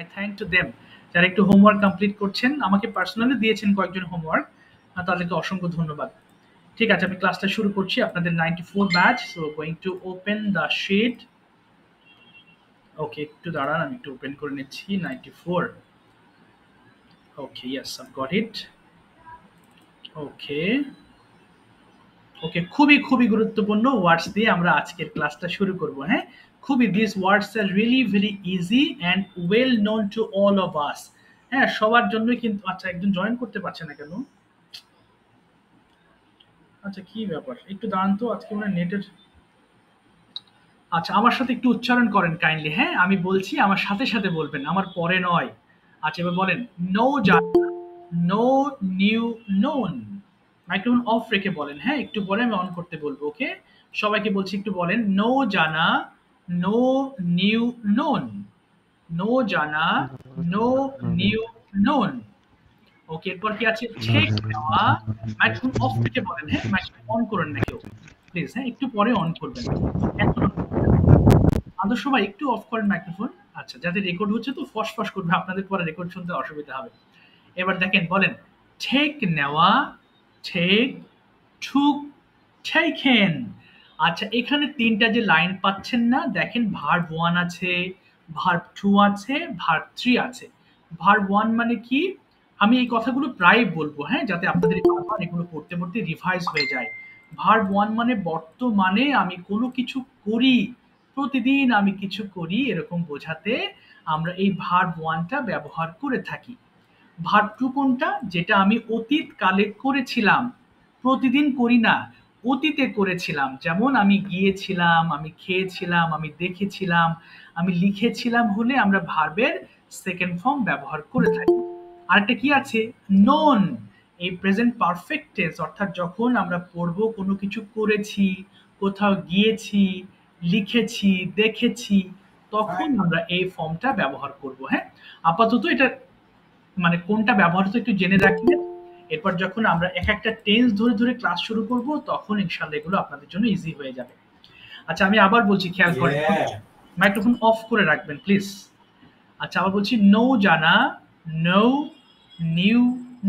I thank to them যারা একটু homework complete করছেন, আমাকে পার্সোনালি দিয়েছেন কয়েকজন হোমওয়ার্ক, তাদেরকে অসংখ্য ধন্যবাদ। ঠিক আছে, আমি ক্লাসটা শুরু করছি। আপনাদের 94 batch, so going to open the sheet. Okay, একটু দাঁড়ান, আমি একটু ওপেন করে নিচ্ছি 94। Okay, yes, I got it. Okay okay, খুবই খুবই গুরুত্বপূর্ণ ওয়ার্ডস দিয়ে আমরা আজকের ক্লাসটা শুরু করব। হ্যাঁ, খুবই, this words are really very easy and well known to all of us. হ্যাঁ, সবার জন্যই কিন্তু। আচ্ছা, একজন জয়েন করতে পারছে না কেন? আচ্ছা, কি ব্যাপার, একটু দাঁড়ান তো, আজকে মানে নেটের। আচ্ছা, আমার সাথে একটু উচ্চারণ করেন কাইন্ডলি। হ্যাঁ, আমি বলছি, আমার সাথে সাথে বলবেন, আমার পরে নয়। আচ্ছা, এবার বলেন, নো জানা, no new known. Microphone off রেখে বলেন। হ্যাঁ, একটু পরে আমি অন করতে বলবো। ওকে, সবাইকে বলছি একটু বলেন, নো জানা, নো নিউ নোন। নো জানা, নো নিউ নোন। ওকে, এরপর কি আছে? ঠেক নেওয়া। মাইক্রোফোন অফ রেখে বলেন। হ্যাঁ, মাইক্রোফোন অন করেন না কেউ, প্লিজ। হ্যাঁ, একটু পরে অন করবেন, এখন on করবেন না। আদর্শ ভাই, একটু অফ করেন মাইক্রোফোন। আচ্ছা, যাতে রেকর্ড হচ্ছে তো ফস ফস করবে, আপনাদের পরে রেকর্ড শুনতে অসুবিধা হবে। এবার দেখেন, বলেন, ঠেক নেওয়া, ঠেক, ঠুক, ঠেকেন। আচ্ছা, এখানে তিনটা যে লাইন পাচ্ছেন না, দেখেন, ভার্ব ওয়ান আছে, ভার্ব টু আছে, ভার্ব থ্রি আছে। ভার্ব ওয়ান মানে কি? আমি এই কথাগুলো প্রায় বলবো, হ্যাঁ, যাতে আপনাদের বারবার এগুলো পড়তে পড়তে রিভাইজ হয়ে যায়। ভার্ব ওয়ান মানে বর্তমানে আমি কোনো কিছু করি, প্রতিদিন আমি কিছু করি, এরকম বোঝাতে আমরা এই ভার্ব ওয়ানটা ব্যবহার করে থাকি। ভার্ব টু কোনটা? যেটা আমি অতীত কালে করেছিলাম, প্রতিদিন করি না, অতীতে করেছিলাম। যেমন আমি গিয়েছিলাম, আমি খেয়েছিলাম, আমি দেখেছিলাম, আমি লিখেছিলাম হলে আমরা ভার্বের সেকেন্ড ফর্ম ব্যবহার করে থাকি। আরেকটা কি আছে? নোন। এই প্রেজেন্ট পারফেক্ট টেন্স, অর্থাৎ যখন আমরা পড়বো কোনো কিছু করেছি, কোথাও গিয়েছি, লিখেছি, দেখেছি, তখন আমরা এই ফর্মটা ব্যবহার করব। হ্যাঁ, আপাতত এটা মানে কোনটা ব্যবহার হতো একটু জেনে রাখলেন। এরপর যখন আমরা এক একটা টেন্স ধরে ধরে ক্লাস শুরু করব, তখন ইনশাল্লাহ এগুলো আপনাদের জন্য ইজি হয়ে যাবে। আচ্ছা, আমি আবার বলছি, খেয়াল করেন, মাইক্রোফোন অফ করে রাখবেন প্লিজ। আচ্ছা, আবার বলছি, নো জানা, নো নিউ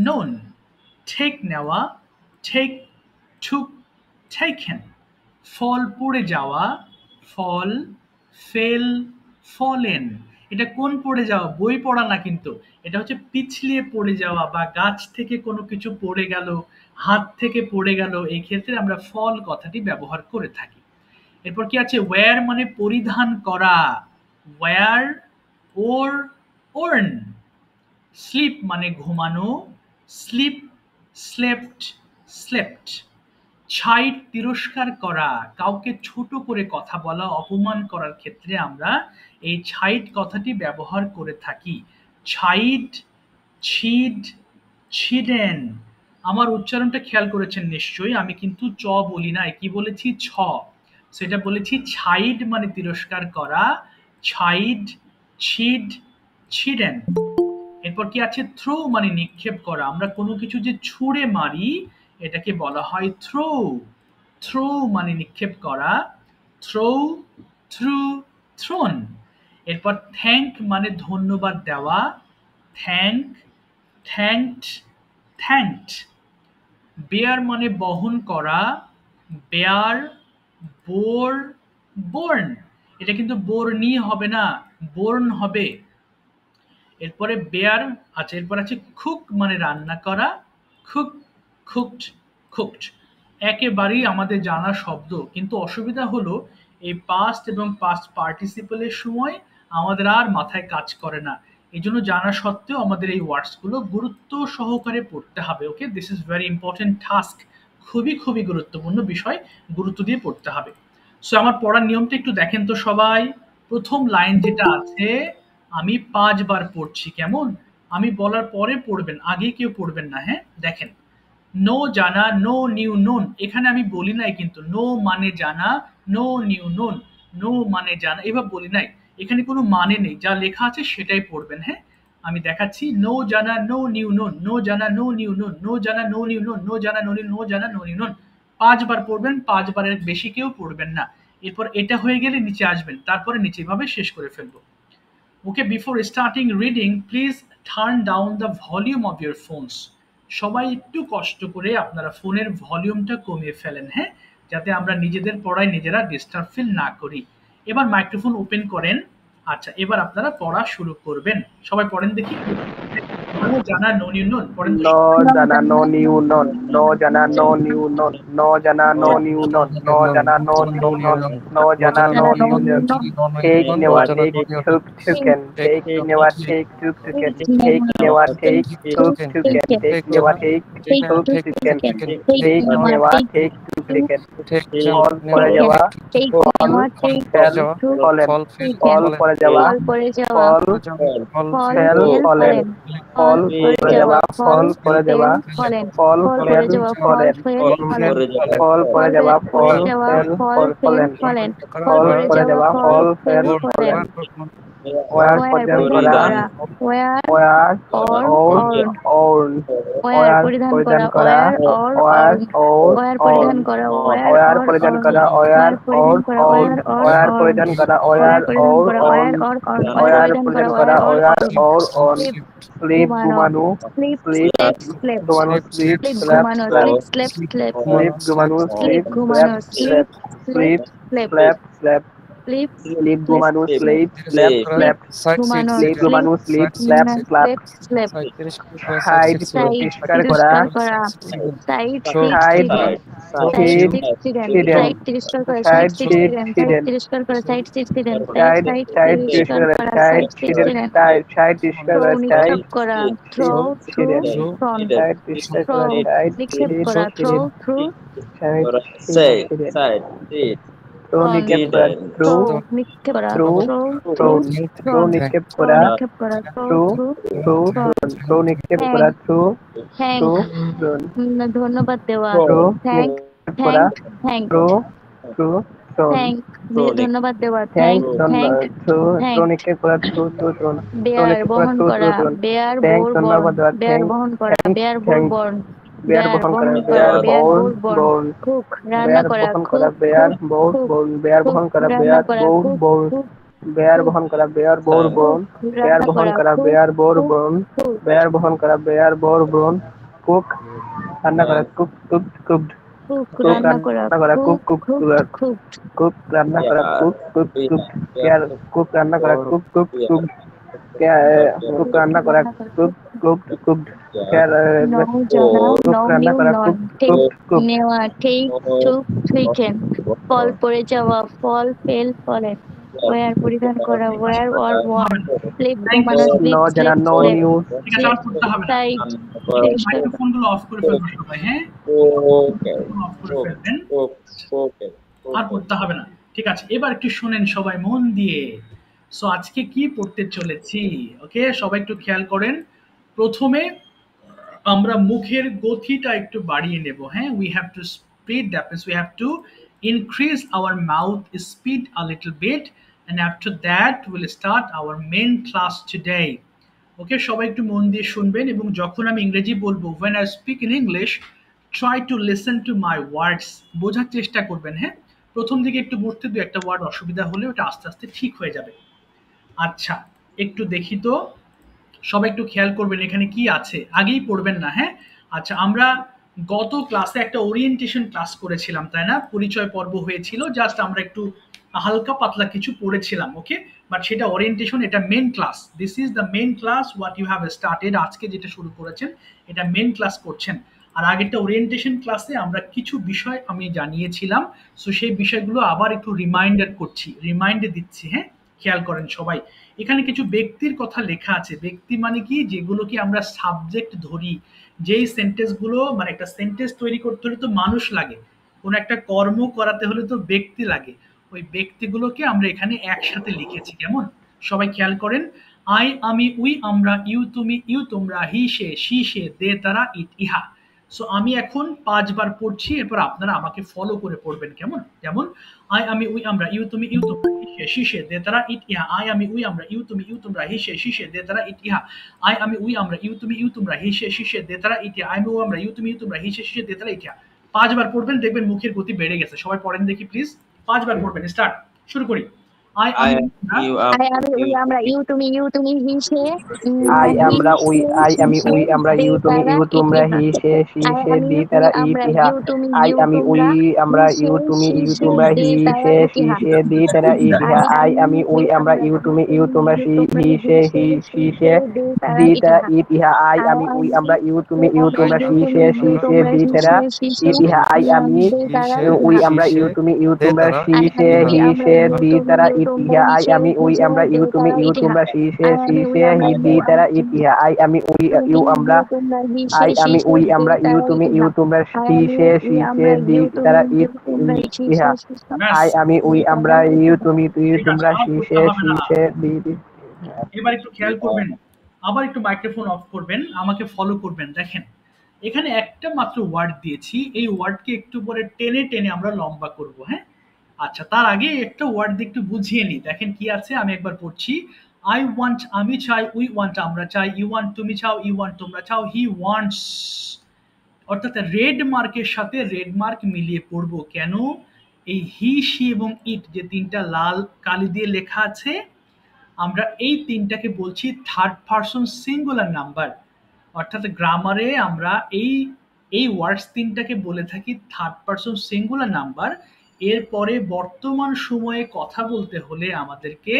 নোন। ঠেক নেওয়া, ঠেক, ঠুক, ঠেকেন। ফল পড়ে যাওয়া, ফল, ফেল, ফলেন। এটা কোন পড়ে যাওয়া? বই পড়া না কিন্তু। এটা হচ্ছে পিছলিয়ে পড়ে যাওয়া, বা গাছ থেকে কোনো কিছু পড়ে গেল, হাত থেকে পড়ে গেল, এই ক্ষেত্রে আমরা ফল কথাটি ব্যবহার করে থাকি। এরপর কি আছে? ওয়্যার মানে পরিধান করা, ওয়্যার, ওর, ওর্ন। স্লিপ মানে ঘুমানো, স্লিপ, স্লেপ্ট, স্লেপ্ট। ছাইট তিরস্কার করা, কাউকে ছোট করে কথা বলা, অপমান করার ক্ষেত্রে আমরা এই ছাইট কথাটি ব্যবহার করে থাকি। Chide, chid, chidden. আমার উচ্চারণটা খেয়াল করেছেন নিশ্চয়ই, আমি কিন্তু চ বলি নাই, কি বলেছি? ছ। সেটা বলেছি ছাইড মানে তিরস্কার করা, ছাইড, ছিড, ছিডেন। এরপর কি আছে? থ্রো মানে নিক্ষেপ করা, আমরা কোনো কিছু যে ছুঁড়ে মারি, এটাকে বলা হয় থ্রো। থ্রো মানে নিক্ষেপ করা, থ্রো, থ্রু, থ্রোন। এরপর থ্যাঙ্ক মানে ধন্যবাদ দেওয়া, থ্যাঙ্ক, থ্যাঙ্কড, থ্যাঙ্কড। বেয়ার মানে বহন করা, বেয়ার, বোর, বোর্ন। এটা কিন্তু বোরনি হবে না, বোর্ন হবে। এরপরে বেয়ার। আচ্ছা, এরপর আছে কুক মানে রান্না করা, কুক, কুকড, কুকড। একেবারেই আমাদের জানা শব্দ, কিন্তু অসুবিধা হলো এই পাস্ট এবং পাস্ট পার্টিসিপলের সময় আমাদের আর মাথায় কাজ করে না। এই জন্য জানা সত্ত্বেও আমাদের এই ওয়ার্ডসগুলো গুরুত্ব সহকারে পড়তে হবে। Okay, this is very important task. খুবই খুবই গুরুত্বপূর্ণ বিষয়, গুরুত্ব দিয়ে পড়তে হবে। সো আমার পড়ার নিয়মটা একটু দেখেন তো সবাই। প্রথম লাইন যেটা আছে, আমি ৫ বার পড়ছি, কেমন? আমি বলার পরে পড়বেন, আগে কেউ পড়বেন না। হ্যাঁ, দেখেন, নো জানা, নো নিউ নোন। এখানে আমি বলি নাই কিন্তু নো মানে জানা, নো নিউ নোন, নো মানে জানা, এভাবে বলি নাই। এখানে কোনো মানে নেই, যা লেখা আছে সেটাই পড়বেন। হ্যাঁ, আমি দেখাচ্ছি, নো জানা, নো নিউ নোন, নো জানা, নো নিউ নোন, নো জানা, নো নিউ নোন, নো জানা, নো নিউ, নো জানা, নো নিউ নোন। ৫ বার পড়বেন, ৫ বারের বেশি কেউ পড়বেন না। এরপর এটা হয়ে গেলে নিচে আসবেন, তারপরে নিচে এভাবে শেষ করে ফেলবো। Okay, before starting reading please turn down the volume of your phones. সবাই একটু কষ্ট করে আপনারা ফোনের ভলিউমটা কমিয়ে ফেলেন, হ্যাঁ, যাতে আমরা নিজেদের পড়ায় নিজেরা ডিস্টার্ব ফিল না করি। এবার মাইক্রোফোন ওপেন করেন। আচ্ছা, এবার আপনারা পড়া শুরু করবেন। সবাই পড়েন দেখি। নো জানা নো নিউ নন, পড়েন তো। No jana no new non. No jana no new non. No jana no new non. No jana no new non. No jana no new non. Take never take took token. Take never take took token. Take never take took token. Take never take took token. Take never take took token. All পরে যাওয়া all fell fallen. All পরে যাওয়া fall fell fallen. ফল পড়ে যাওয়া ফল পড়ে যাওয়া ফল fail fallen ফল পড়ে যাওয়া ফল ফেল ফলেন ফল পড়ে যাওয়া ফল ফেল ফলেন ওয়ার পরিধান করা ওয়ার ওর ওয়ার পরিধান করা ওয়ার পরিধান করা ওয়ার পরিধান করা ওয়ার ওয়ার পরিধান করা ওয়ার ওয়ার পরিধান করা ওয়ার অন স্লিপ ঘুমানো স্লিপ ঘুমানো স্লিপ ঘুমানো স্লিপ স্ল্যাপ স্ল্যাপ স্লিপ ঘুমানো স্লিপ স্ল্যাপ স্লিপ ঘুমানো স্লিপ স্ল্যাপ স্ল্যাপ হাইড পরিষ্কার করা hide hid hidden side hid hidden side side পরিষ্কার করা সাইড হিডেন সাইড পরিষ্কার করা সাইড থ্রো হিডেন সাইড পরিষ্কার করা side hid hidden side hidden throw নিক্ষেপ করা থ্রো নিক্ষেপ করা থ্রো নিক্ষেপ করা থ্রো ধন্যবাদ দেওয়া থ্রো থ্যাংক করা থ্যাংক থ্রো থ্রো থ্যাংক ধন্যবাদ দেওয়া থ্যাংক থ্যাংক থ্রো নিক্ষেপ করা থ্রো থ্রো বেয়ার বহন করা বেয়ার বোর বেয়ার বহন করা বেয়ার বোর বর্ন বেয়ার বহন করা বেয়ার বোর কুক রান্না করা বেয়ার বোর বোন বেয়ার বহন করা বেয়ার বোর বোন বেয়ার বহন করা বেয়ার বোর বোন বেয়ার বহন করা বেয়ার বোর বোন বেয়ার বহন করা বেয়ার বোর বোন কুক রান্না করা কুক কুক কুকড কুক রান্না করা কুক কুক কুক রান্না করা cook cook cook care cook রান্না করা কুক কুক কুক কুক রান্না করা cook cook cook care cook রান্না করা কুক কুক কুক নেওয়া টেক টুক টুইকেন ফল পড়ে যাওয়া ফল ফেল ফলেন ওয়্যার পরিধান করা ওয়্যার অর ওয়ান স্লিপ ঘুমানো নো জানা নো নিউ ঠিক আছে, আর পড়তে হবে না। সাইড মাইক্রোফোনগুলো অফ করে ফেলবেন সবাই, হ্যাঁ, অফ করে ফেলবেন, আর পড়তে হবে না। ঠিক আছে, এবার একটু শুনেন সবাই মন দিয়ে। সো আজকে কি পড়তে চলেছি, ওকে, সবাই একটু খেয়াল করেন। প্রথমে আমরা মুখের গতিটা একটু বাড়িয়ে নেব, হ্যাঁ, we have to speed, that means we have to increase our mouth speed a little bit, and after that we'll start our main class today. ওকে, সবাই একটু মন দিয়ে শুনবেন, এবং যখন আমি ইংরেজি বলবো, when I speak in English try to listen to my words, বোঝার চেষ্টা করবেন, হ্যাঁ। প্রথম দিকে একটু বুঝতে দু একটা ওয়ার্ড অসুবিধা হলে ওটা আস্তে আস্তে ঠিক হয়ে যাবে। আচ্ছা, একটু দেখি তো, সবাই একটু খেয়াল করবেন এখানে কি আছে, আগেই পড়বেন না, হ্যাঁ। আচ্ছা, আমরা গত ক্লাসে একটা ওরিয়েন্টেশন ক্লাস করেছিলাম, তাই না, পরিচয় পর্ব হয়েছিল, জাস্ট আমরা একটু হালকা পাতলা কিছু পড়েছিলাম, ওকে, বাট সেটা ওরিয়েন্টেশন, এটা main class, this is the main class what you have started, আজকে যেটা শুরু করেছেন এটা মেন ক্লাস করছেন। আর আগেরটা ওরিয়েন্টেশন ক্লাসে আমরা কিছু বিষয় আমি জানিয়েছিলাম, সো সেই বিষয়গুলো আবার একটু রিমাইন্ডার করছি, রিমাইন্ডে দিচ্ছি, হ্যাঁ, খেয়াল করেন সবাই। এখানে কিছু ব্যক্তির কথা লেখা আছে, ব্যক্তি মানে কি, যেগুলোকে আমরা সাবজেক্ট ধরি, যেই সেন্টেন্সগুলো, মানে একটা সেন্টেন্স তৈরি করতে হলে তো মানুষ লাগে, কোনো একটা কর্ম করাতে হলে তো ব্যক্তি লাগে, ওই ব্যক্তিগুলোকে আমরা এখানে একসাথে লিখেছি, কেমন, সবাই খেয়াল করেন। আই আমি উই আমরা, ইউ তুমি ইউ তোমরা, হি সে সি সে, দে তারা ইট ইহা। সো আমি এখন 5 বার পড়ছি, এরপর আপনারা আমাকে ফলো করে পড়বেন, কেমন, যেমন আই আমি উই আমরা, ইউ তুমি ইউ তোমরা, হি সে সি সে, দে তারা ইট ইহা। আই আমি উই আমরা, ইউ তুমি ইউ তোমরা, হি সে সি সে, দে তারা ইট ইহা। আই আমি উই আমরা, ইউ তুমি ইউ তোমরা, হি সে সি সে, দে তারা ইট ইহা। আই আমি ও আমরা, ইউ তুমি ইউ তোমরা, হি সে সি সে, দে তারা ইট ইহা। 5 বার পড়বেন, দেখবেন মুখের গতি বেড়ে গেছে। সবাই পড়েন দেখি প্লিজ, 5 বার পড়বেন, স্টার্ট, শুরু করি। I I আমি am আমরা, you I আমি উই আমরা, ইউ তুমি হি সে, I হি আমরা উই সে I আমি সে উই আমরা দে ইউ তুমি তারা ইউ তোমরা ইতিহা। হি সে সি I সে আমি দি ইউ তুমি তারা আমরা, ইতিহা ইউ তুমি I ইউ আমি উই তোমরা, হি আমরা সে ইউ তুমি সি ইউ সে তোমরা দে হি তারা সে সি ইতিহা। সে দি তারা ইতিহা I আমি আমি উই উই আমরা আমরা, ইউ ইউ তুমি ইউ তুমি তোমরা ইউ সি তোমরা, হি হি সে সে সি সি সে সে দে তারা দি তারা ইতিহা। ইতিহা I I আমি উই আমি আমরা ইউ তুমি ইউ আমরা, তোমরা ইউ সি তুমি সে ইউ সি সে তোমরা, দি হি তারা সে সি সে ইতিহা I আমি দে তারা উই ইতিহা। আমরা ইউ তুমি ইউ দে তোমরা তারা সি I সে আমি উই হি আমরা, সে ইউ দি তুমি তারা ইউ তোমরা, ইতিহা হি I সে আমি সি উই সে আমরা দে ইউ তুমি তারা ইউ ইতিহা। তোমরা সি সে I সি আমি উই সে আমরা, হি দি ইউ তারা ইতিহা I আমি উই ইউ আমরা তোমরা, হি সে I সি আমি সে উই দে আমরা ইউ তারা তুমি ইউ ইতিহা। তোমরা I সি আমি সে উই সি সে আমরা, দি ইউ তুমি তারা ইউ তোমরা, হি সে ইহা সি সে ব্যাস, I আমি উই দে আমরা তারা ইউ ইতিহা। তুমি ইউ ঠিক আছে, তোমরা আর সি করতে সে হবে সি না। সে দি দি এবার একটু খেয়াল করবেন, আবার একটু মাইক্রোফোন অফ করবেন, আমাকে ফলো করবেন। দেখেন এখানে একটা মাত্র ওয়ার্ড দিয়েছি, এই ওয়ার্ডকে একটু পরে টেনে টেনে আমরা লম্বা করব। হ্যাঁ, আচ্ছা তার আগে একটা ওয়ার্ড দিয়ে একটু বুঝিয়ে নিই। দেখেন কি আছে, আমি একবার পড়ছি। আই ওয়ান্ট আমি চাই, উই ওয়ান্ট আমরা চাই, ইউ ওয়ান্ট তুমি চাও, ইউ ওয়ান্ট তোমরা চাও, হি ওয়ান্টস। অর্থাৎ রেড মার্কের সাথে রেড মার্ক মিলিয়ে পড়বো। কেন? এই হি সি এবং ইট যে তিনটা লাল কালি দিয়ে লেখা আছে, আমরা এই তিনটাকে বলছি থার্ড পারসন সিঙ্গুলার নাম্বার। অর্থাৎ গ্রামারে আমরা এই এই ওয়ার্ডস তিনটাকে বলে থাকি থার্ড পারসন সিঙ্গুলার নাম্বার। এরপরে বর্তমান সময়ে কথা বলতে হলে আমাদেরকে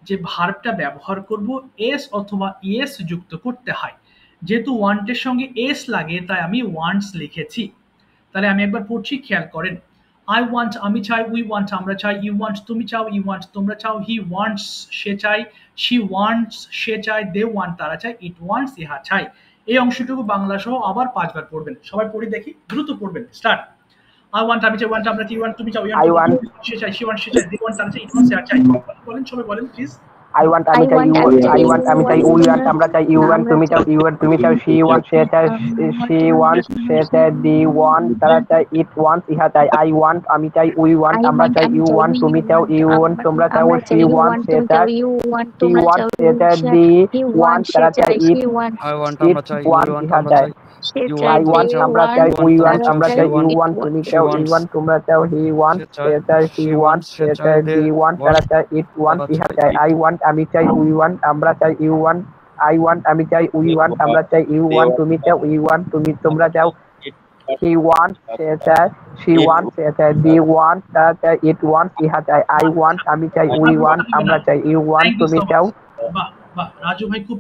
যে ভার্বটা ব্যবহার করব এস অথবা ইএস যুক্ত করতে হয়। যেহেতু ওয়ান্টের সঙ্গে এস লাগে তাই আমি ওয়ান্টস লিখেছি। তাহলে আমি একবার পড়ছি, খেয়াল করেন। আই ওয়ান্ট আমি চাই, উই ওয়ান্ট আমরা চাই, ইউ ওয়ান্ট তুমি চাও, ইউ ওয়ান্ট তোমরা চাও, হি ওয়ান্টস সে চাই, শি ওয়ান্টস সে চায়, দে ওয়ান্ট তারা চায়, ইট ওয়ান্টস ইহা চাই। এই অংশটুকু বাংলা সহ আবার ৫ বার পড়বেন। সবাই পড়ি দেখি, দ্রুত পড়বেন। স্টার্ট। আই ওয়ান্ট আমি চাই, ওয়ান্ট আমরা চাই, ইউ ওয়ান্ট তুমি চাও, ইউ I ওয়ান্ট want সে চাই, শি ওয়ান্ট সে চায়, দে ওয়ান্ট তারা চায়, ইট ওয়ান্টস ইহা চাই। বলেন সবাই বলেন প্লিজ। I want I আমি চাই want ইউ আমি চাই, I ইউ want আমি চাই ওয়ান্ট উই ওয়ান্ট তোমরা, আমরা চাই, ইউ ওয়ান্ট আমরা তুমি চাও, চাই, ইউ ওয়ান্ট তুমি চাও, শি ওয়ান্ট সে চায়, শি ওয়ান্ট সে চায়, দি ওয়ান্ট তারা চায়, ইট ওয়ান্টস ইহা চাই। I want আমি চাই, উই ওয়ান্ট I আমরা want চাই, আমি ইউ চাই, ওয়ান্ট উই তুমি চাও, ওয়ান্ট ইউ ওয়ান্ট তোমরা চাও, আমরা শি চাই, ইউ ওয়ান্ট ওয়ান্ট সে তুমি চাও, চায়, ইউ ওয়ান্ট শি তোমরা ওয়ান্ট চাও, সে চায়, সে দি হি ওয়ান্ট ওয়ান্ট সে তারা চায়, চাই, she it want I want ইট আমরা চাই, ইউ ওয়ান্ট want ইহা আমরা চায়। চাই, সে ইউ চাই, I want তুমি want দে চাও, আমরা চাই, ওয়ান্ট ইউ উই want তোমরা ওয়ান্ট তারা চাও, আমরা শি চাই, চাই, ইউ want ইট ওয়ান্ট তুমি ওয়ান্ট she চাও, ইউ wants ওয়ান্ট তোমরা চাও, হি ওয়ান্ট সে সে চায়, চায়, শি she ওয়ান্ট wants সে সে চায়, চায়, they দি ওয়ান্ট want তারা চায়, ইট ওয়ান্ট তারা ইহা চায়, চায়। it I want আমি চাই, উই ওয়ান্ট আমরা চাই, ইউ ওয়ান্ট I want আমি চাই, উই ওয়ান্ট আমরা চাই, ইউ they ওয়ান্ট want তুমি চাও, ইউ ওয়ান্ট তুমি তোমরা চাও, it হি ওয়ান্ট সে চায়, শি it ওয়ান্ট সে চায়, দি ওয়ান্ট তারা চায়, ইট ওয়ান্ট ইহা চায়। I want আমি চাই, উই আর পড়তে ওয়ান্ট হবে না। আমরা চাই, ইউ ওয়ান্ট থ্যাংক ইউ তুমি সো মাচ। চাও। বাহ বাহ, রাজু ভাই খুব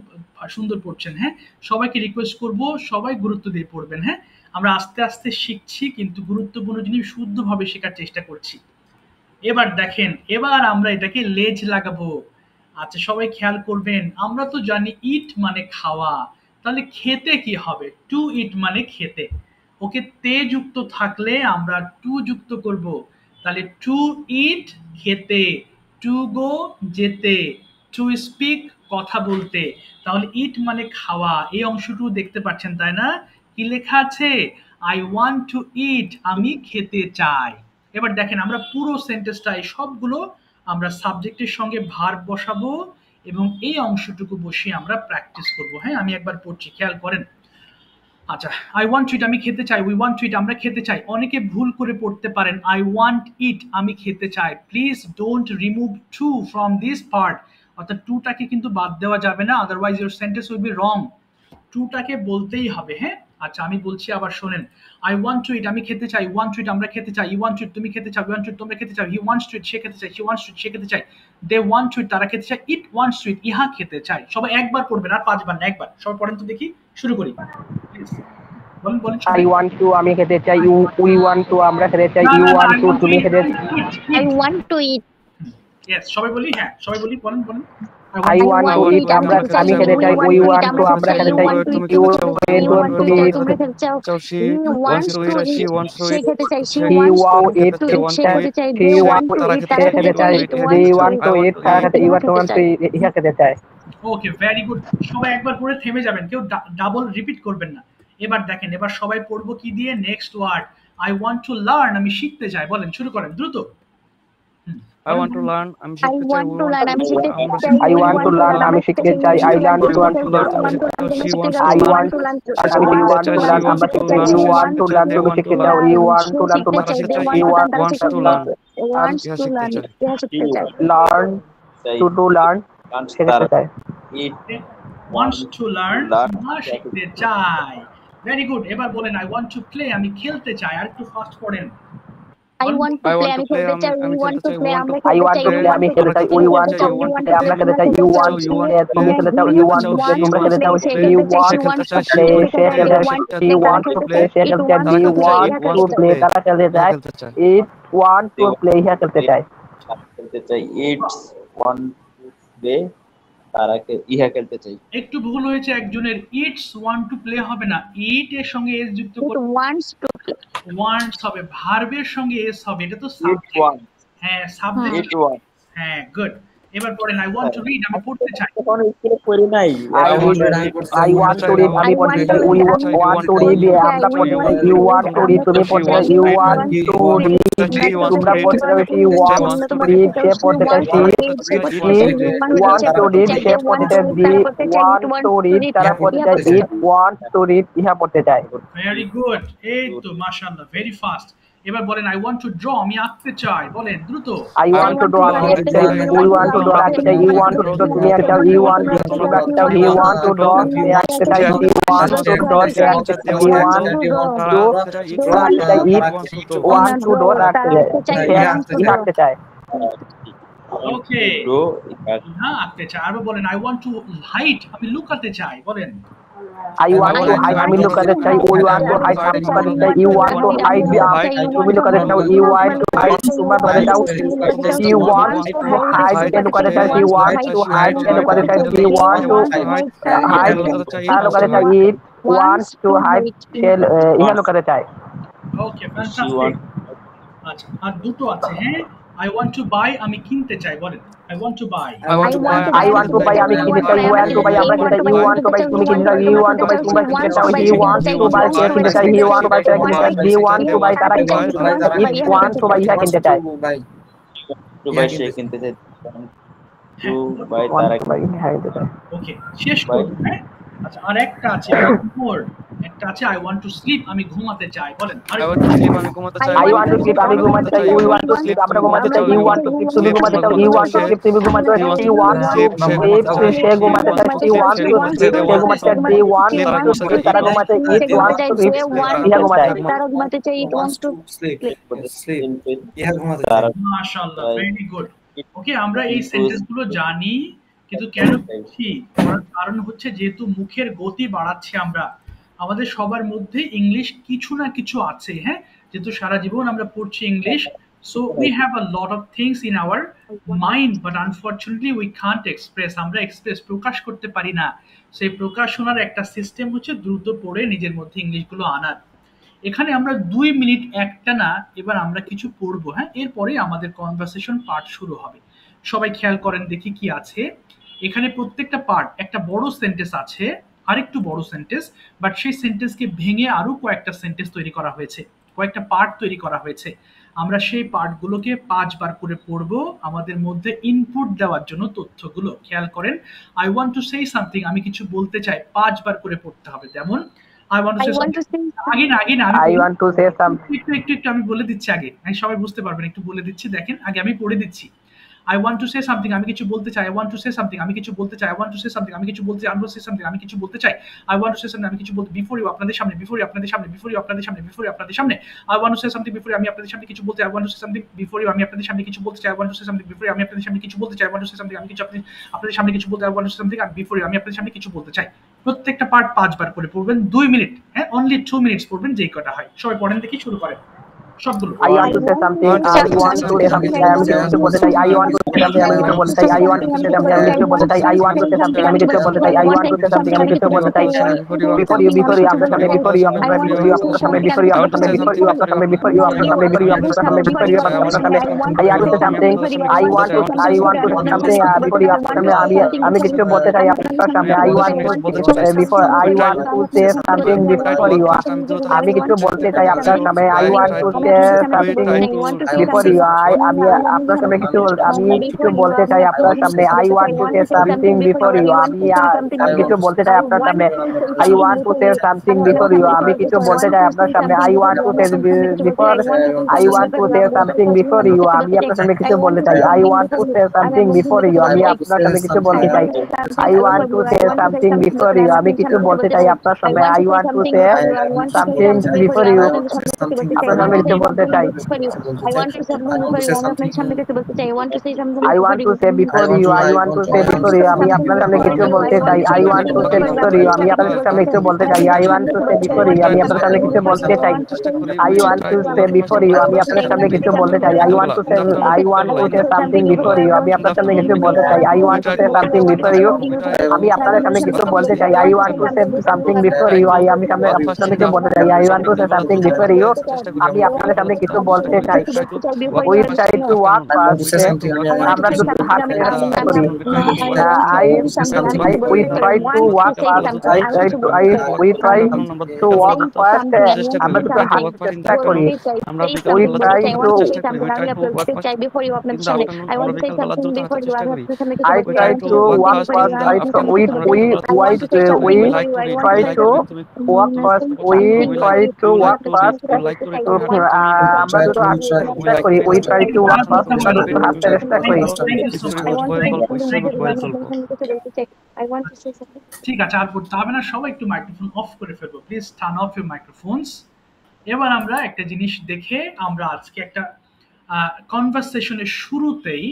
সুন্দর পড়ছেন। হ্যাঁ, সবাইকে রিকোয়েস্ট করব সবাই গুরুত্ব দিয়ে পড়বেন। হ্যাঁ, আমরা আস্তে আস্তে শিখছি কিন্তু গুরুত্বপূর্ণ জিনিস শুদ্ধভাবে শেখার চেষ্টা করছি। এবার দেখেন, এবার আমরা এটাকে লেজ লাগাবো। আচ্ছা সবাই খেয়াল করবেন, আমরা তো জানি ইট মানে খাওয়া, তাহলে খেতে কি হবে? টু ইট মানে খেতে। ওকে, তে যুক্ত থাকলে আমরা টু যুক্ত করব। তাহলে টু ইট খেতে, টু গো যেতে, টু স্পিক কথা বলতে। তাহলে ইট মানে খাওয়া, এই অংশটুকু দেখতে পাচ্ছেন তাই না? কি লেখা আছে? আই ওয়ান্ট টু ইট আমি খেতে চাই। এবার দেখেন আমরা পুরো সেন্টেন্সটা এই সবগুলো আমরা সাবজেক্টের সঙ্গে ভার্ব বসাবো এবং এই অংশটুকু বসিয়ে আমরা প্র্যাকটিস করব। হ্যাঁ, আমি একবার পড়ছি, খেয়াল করেন। আচ্ছা, আই ওয়ান্ট টু ইট আমি খেতে চাই, উই ওয়ান্ট টু ইট আমরা খেতে চাই। অনেকে ভুল করে পড়তে পারেন আই ওয়ান্ট ইট আমি খেতে চাই। Please don't remove to from this part. অর্থাৎ টুটাকে কিন্তু বাদ দেওয়া যাবে না, otherwise your sentence will be wrong. টুটাকে বলতেই হবে। হ্যাঁ, আচ্ছা আমি বলছি আবার শোনেন। আই ওয়ান্ট টু ইট আমি খেতে চাই, ওয়ান্ট টু ইট আমরা খেতে চাই, ইউ ওয়ান্ট টু ইট তুমি খেতে চাও, ইউ ওয়ান্ট টু ইট তোমরা খেতে চাও, হি ওয়ান্টস টু ইট সে খেতে চায়, শি ওয়ান্টস টু ইট সে খেতে চায়, দে ওয়ান্ট টু ইট তারা খেতে চায়, ইট ওয়ান্টস টু ইট ইহা খেতে চায়। সবাই একবার পড়বেন, আর ৫ বার না, একবার। সবাই পড়েন তো দেখি, শুরু করি। প্লিজ বলেন বলেন I সবাই। want to আমি খেতে চাই, উই ওয়ান্ট টু আমরা খেতে চাই, না ইউ না না, want I two want to তুমি ইট খেতে ইট I it. want to eat, yes, সবাই বলি। হ্যাঁ, সবাই বলি, বলেন বলেন। I I want I want I to want to want eat to eat eat আমরা আমরা আমরা খেতে খেতে চাই, আমি চাই, খেতে we চাই, we want we to want to eat eat want to আমরা আমরা খেতে আমরা চাই, খেতে খেতে you চাই, চাই, want to eat তুমি ইউ তুমি খেতে খেতে চাও, চাই, we you want want to to eat eat তোমরা তোমরা খেতে খেতে চাও, চাও, she he wants wants to to eat, she eat wants to say eat, খেতে চাই, she he wants to want eat it to they eat want say to খেতে eat, চাই, he they want want to to তারা eat খেতে তারা সে চায়, খেতে খেতে they চাই, চাই, want to it eat, they wants to want eat to I want eat to তারা eat, খেতে, ইহা ইউ খেতে চাই। ইহা খেতে চায়। ওকে, ভেরি গুড। সবাই একবার পড়ে থেমে যাবেন, কেউ ডাবল রিপিট করবেন না। এবার দেখেন, এবার সবাই পড়বো কি দিয়ে? Next word. I want to learn আমি শিখতে চাই। বলেন, শুরু করেন দ্রুত। I বলেন। want to learn আমি I শিখতে চাই, want we to want learn to আমি শিখতে আমরা চাই, শিখতে I we চাই, we want to want want to to learn learn learn আমি আমি শিখতে শিখতে চাই, চাই, she I wants learn to to শিখতে want to চাই, learn, we want to learn তুমি she শিখতে wants চাও, to I she learn want want to learn আমি you you want want to to learn learn তুমি আমরা wants to শিখতে শিখতে চাই, চাই, learn, you she want want to to learn they তুমি want to শিখতে learn, চাও, you want to say learn শিখতে তোমরা চাই, শিখতে they চাও, want you to learn want তারা wants শিখতে to চাই, learn, wants ইহা to শিখতে learn, চাই। ইহা শিখতে চায়। learn to learn শিখতে চাই। It wants to learn learn ইহা শিখতে চায়। Very good. এবার বলেন I want to play আমি খেলতে চাই। আর একটু ফাস্ট পড়েন। I want to I play want to আমি play খেলতে চাই। আমি We want খেলতে to চাই। play We want আমরা to I খেলতে want চাই। to You play want আমি to খেলতে চাই। play We তুমি want খেলতে to চাও। You want play to play আমরা খেলতে তোমরা চাই। খেলতে You চাও। want to play তুমি খেলতে চাও। We You want want to play to তোমরা খেলতে play চাও। সে He খেলতে চায়। wants She সে wants খেলতে to চায়। play play সে সে খেলতে খেলতে চায়। চায়। Want to He play তারা wants to খেলতে play চায়। সে It খেলতে চায়। wants They to play want ইহা to খেলতে play চায়। তারা খেলতে ইহা চায়। খেলতে চায়। It want to play ইহা খেলতে চায়। খেলতে চাই ইটস ওয়ান টু প্লে তারাকে ইহা খেলতে চাই একটু ভুল হয়েছে একজনের। ইটস ওয়ান্ট টু প্লে হবে না। ইট এর সঙ্গে এস যুক্ত It করতে wants to play. ওয়ান্টস হবে। ভার্বের সঙ্গে এস হবে। এটা তো ইট সাবজেক্ট। ওয়ান হ্যাঁ হুম। সাবজেক্ট। ইট ওয়ান হ্যাঁ গুড। এবার পড়েন I want to read আমি পড়তে চাই। এখন স্কুলে পড়ি নাই I read I want to read আমি I পড়তে want চাই। to We read আমি want to পড়তে read চাই। আমরা We পড়তে want চাই। to You read want to read আমরা তুমি পড়তে পড়তে চাই। চাই। You You want want to read তোমরা He wants to তোমরা তোমরা read. পড়তে চাও। She তোমরা wants তোমরা to তোমরা read পড়তে সে চাও। She পড়তে চায়। want to read সে পড়তে চায়। She Human হচ্ছে want তারা to পড়তে read চায়। সে They পড়তে want to চায়। read They তারা পড়তে চায়। It want want to to read read তারা পড়তে ইহা চায়। পড়তে চায়। It want to read ইহা পড়তে চায়। Very good. এই তো মাশাআল্লাহ ভেরি ফাস্ট। এবার বলেন I want to draw আমি আঁকতে চাই। বলেন দ্রুত। I I want to want to draw draw আমি আঁকতে আঁকতে চাই। চাই। You We want to want to draw draw আঁকতে আঁকতে চাই। চাই। You You want want to to draw draw তুমি আঁকতে আঁকতে চাই। চাও। You You want want to to draw আঁকতে তোমরা চাই। আঁকতে You চাও। want He to want draw to আঁকতে draw চাই। সে আঁকতে সে চায়। আঁকতে He চায়। want তারা to draw draw আঁকতে সে চায়। আঁকতে চায়। They He want want to draw to They draw want আঁকতে চায়। It want to draw draw আঁকতে তারা চায়। আঁকতে চায়। সে They want to ইহা draw আঁকতে চায়। ওকে। ড্র হ্যাঁ আঁকতে চাই। আরো বলেন I want to hide আমি লুকাতে চাই। বলেন I want to hide আমি লুকাতে চাই। We want to hide আমি লুকাতে চাই। You want to hide তুমি লুকাতে চাও। You want to hide তোমরা লুকাতে চাও। He wants to hide সে লুকাতে চায়। He wants to hide সে লুকাতে চায়। He want to hide তারা লুকাতে চায়। It wants to hide সে ইহা লুকাতে চায়। Okay she fantastic. ওয়ান আচ্ছা আর দুটো আছে। হ্যাঁ I want to buy আমি কিনতে চাই। বলেন I want to buy I want to buy I want to buy আমি কিনতে চাই। You want to buy আমরা কিনতে চাই। You want to buy তুমি কিনতে চাও। You want to buy তোমরা কিনতে চাও। He wants to buy সে কিনতে চায়। He want to buy তারা কিনতে চায়। They want to buy তারা কিনতে চায়। It want to buy ইহা কিনতে চায়। টু বাই সে কিনতে চাই টু বাই Want তারা to buy ইহা কিনতে চায়। ওকে শেষ করব। হ্যাঁ আচ্ছা আর একটা আছে মোর। একটা আছে I want to sleep আমি ঘুমাতে চাই। বলেন I want to sleep আমি ঘুমাতে চাই। I want to sleep আমি ঘুমাতে চাই। We want to sleep আমরা ঘুমাতে চাই। You want to sleep তুমি ঘুমাতে চাও। He want to sleep তুমি ঘুমাতে চাও। He want to sleep সে ঘুমাতে চায়। She want to sleep সে ঘুমাতে চায়। They want to sleep তারা ঘুমাতে চায়। It want to sleep ইহা ঘুমাতে চায়। তারা ঘুমাতে চাই। It wants to তারা মাশাআল্লাহ ভেরি গুড। ওকে আমরা এই সেন্টেন্স গুলো জানি কিন্তু কেন বলছি তার কারণ হচ্ছে যেহেতু মুখের গতি বাড়াচ্ছি আমরা। আমাদের সবার মধ্যে ইংলিশ কিছু না কিছু আছে। হ্যাঁ যেহেতু সারা জীবন আমরা পড়ছি English. So we have a lot of things in our mind but unfortunately we can't express আমরা প্রকাশ করতে পারি না। সেই প্রকাশনার একটা সিস্টেম হচ্ছে দ্রুত পড়ে নিজের মধ্যে ইংলিশগুলো আনার। এখানে আমরা ২ মিনিট একটানা এবার আমরা কিছু পড়বো। হ্যাঁ এরপরে আমাদের কনভারসেশন পার্ট শুরু হবে। সবাই খেয়াল করেন দেখি কি আছে। এখানে প্রত্যেকটা পার্ট একটা বড় সেন্টেন্স আছে আরেকটু বড় সেন্টেন্স বাট সেই সেন্টেন্সকে ভেঙে আরো কয়েকটা সেন্টেন্স তৈরি করা হয়েছে। কয়েকটা পার্ট তৈরি করা হয়েছে। আমরা সেই পার্টগুলোকে ৫ বার করে পড়বো আমাদের মধ্যে ইনপুট দেওয়ার জন্য তথ্যগুলো। খেয়াল করেন I want to say something আমি কিছু বলতে চাই ৫ বার করে পড়তে হবে। যেমন I want to I say want to something say আগে না আমি I want to say something একটু আমি বলে দিচ্ছি আগে। আমি সবাই বুঝতে পারবেন একটু বলে দিচ্ছি দেখেন আগে আমি পড়ে দিচ্ছি। I want to say something আমি কিছু বলতে চাই। I want to say something আমি কিছু বলতে চাই। I want to say something আমি কিছু বলতে চাই। I want to say something আমি কিছু বলতে চাই। I want to say something আমি কিছু বলতে before you আপনাদের সামনে before you আপনাদের সামনে before you আপনাদের সামনে before you আপনাদের সামনে I want to say something before you আমি আপনাদের সামনে কিছু বলতে চাই। I want to say something before you আমি আপনাদের সামনে কিছু বলতে চাই। I want to say something before you আমি আপনাদের সামনে কিছু বলতে চাই। I want to say something আমি কিছু আপনাদের সামনে কিছু বলতে I want to say something before you আমি আপনাদের সামনে কিছু বলতে চাই। প্রত্যেকটা পার্ট ৫ বার করে পড়বেন ২ মিনিট। হ্যাঁ অনলি 2 মিনিটস পড়বেন যেই কটা হয়। সবাই পড়েন দেখি শুরু করেন সবগুলো। I want to say something I want to say something আমি কিছু বলতে চাই। I want to say something আমি কিছু বলতে চাই। I want to say something আমি কিছু বলতে চাই। I want to say something আমি কিছু বলতে চাই। I want to say something আমি কিছু বলতে চাই। Before you আপনার সামনে before you আপনার সামনে before you আপনার সামনে before you আপনার সামনে before you আপনার সামনে before you আপনার সামনে before you আপনার সামনে before you আপনার সামনে I want to say something I want to say something before you আপনার সামনে আমি কিছু বলতে চাই আপনার সামনে I want to before I want to say something before you আমি কিছু বলতে চাই আপনার সামনে I want to say something before you. আমি আপনার সামনে কিছু বলতে চাই আপনার সামনে। I want to say something before you. আমি কিছু বলতে চাই আপনার সামনে। I want to say something before you. আমি কিছু বলতে চাই আপনার সামনে। I want to say before. I want to say something before you. আমি আপনার সামনে কিছু বলতে চাই। I want to say something before you. আমি আপনার সামনে কিছু বলতে চাই। I want to say something before you. আমি কিছু বলতে চাই আপনার সামনে। I want to say something before you. আপনার সামনে কিছু বলতে চাই। I want to say something before you. আপনার সামনে কিছু বলতে চাই। I want to say something I want to say before you. I want to say before you. আমি আপনার সামনে কিছু বলতে চাই। I want to say before you. আমি আপনার সামনে কিছু বলতে চাই। I want to say before you. আমি আপনার সামনে কিছু বলতে চাই। I want to say before you. আমি আপনার সামনে কিছু বলতে চাই। I want to say something before you. আমি আপনার সামনে কিছু বলতে চাই। I want to say something before you. আমি আপনার সামনে কিছু বলতে চাই। I want to say something before you. আমি আপনার সামনে কিছু বলতে চাই। I want to say something before you. আমি আপনার সামনে কিছু বলতে চাই। We try to walk fast. আমরা দুটো হাত চেষ্টা করি। We try to walk fast. We try to walk fast. আমরা দুটো হাত চেষ্টা করি। We try to before you আপনার সামনে I want to say something before you I try to walk fast. We try to walk fast. We try to walk fast. আমরা দুটো হাত চেষ্টা করি। We try to walk fast. আমরা দুটো হাত চেষ্টা করি। Thank you so much. I want to say something. ঠিক আছে, আর করতে হবে না, সবাই একটু মাইক্রোফোন অফ করে ফেলবো প্লিজ। Turn off your মাইক্রোফোনস। এবার আমরা একটা জিনিস দেখে আমরা আজকে একটা কনভারসেশনের শুরুতেই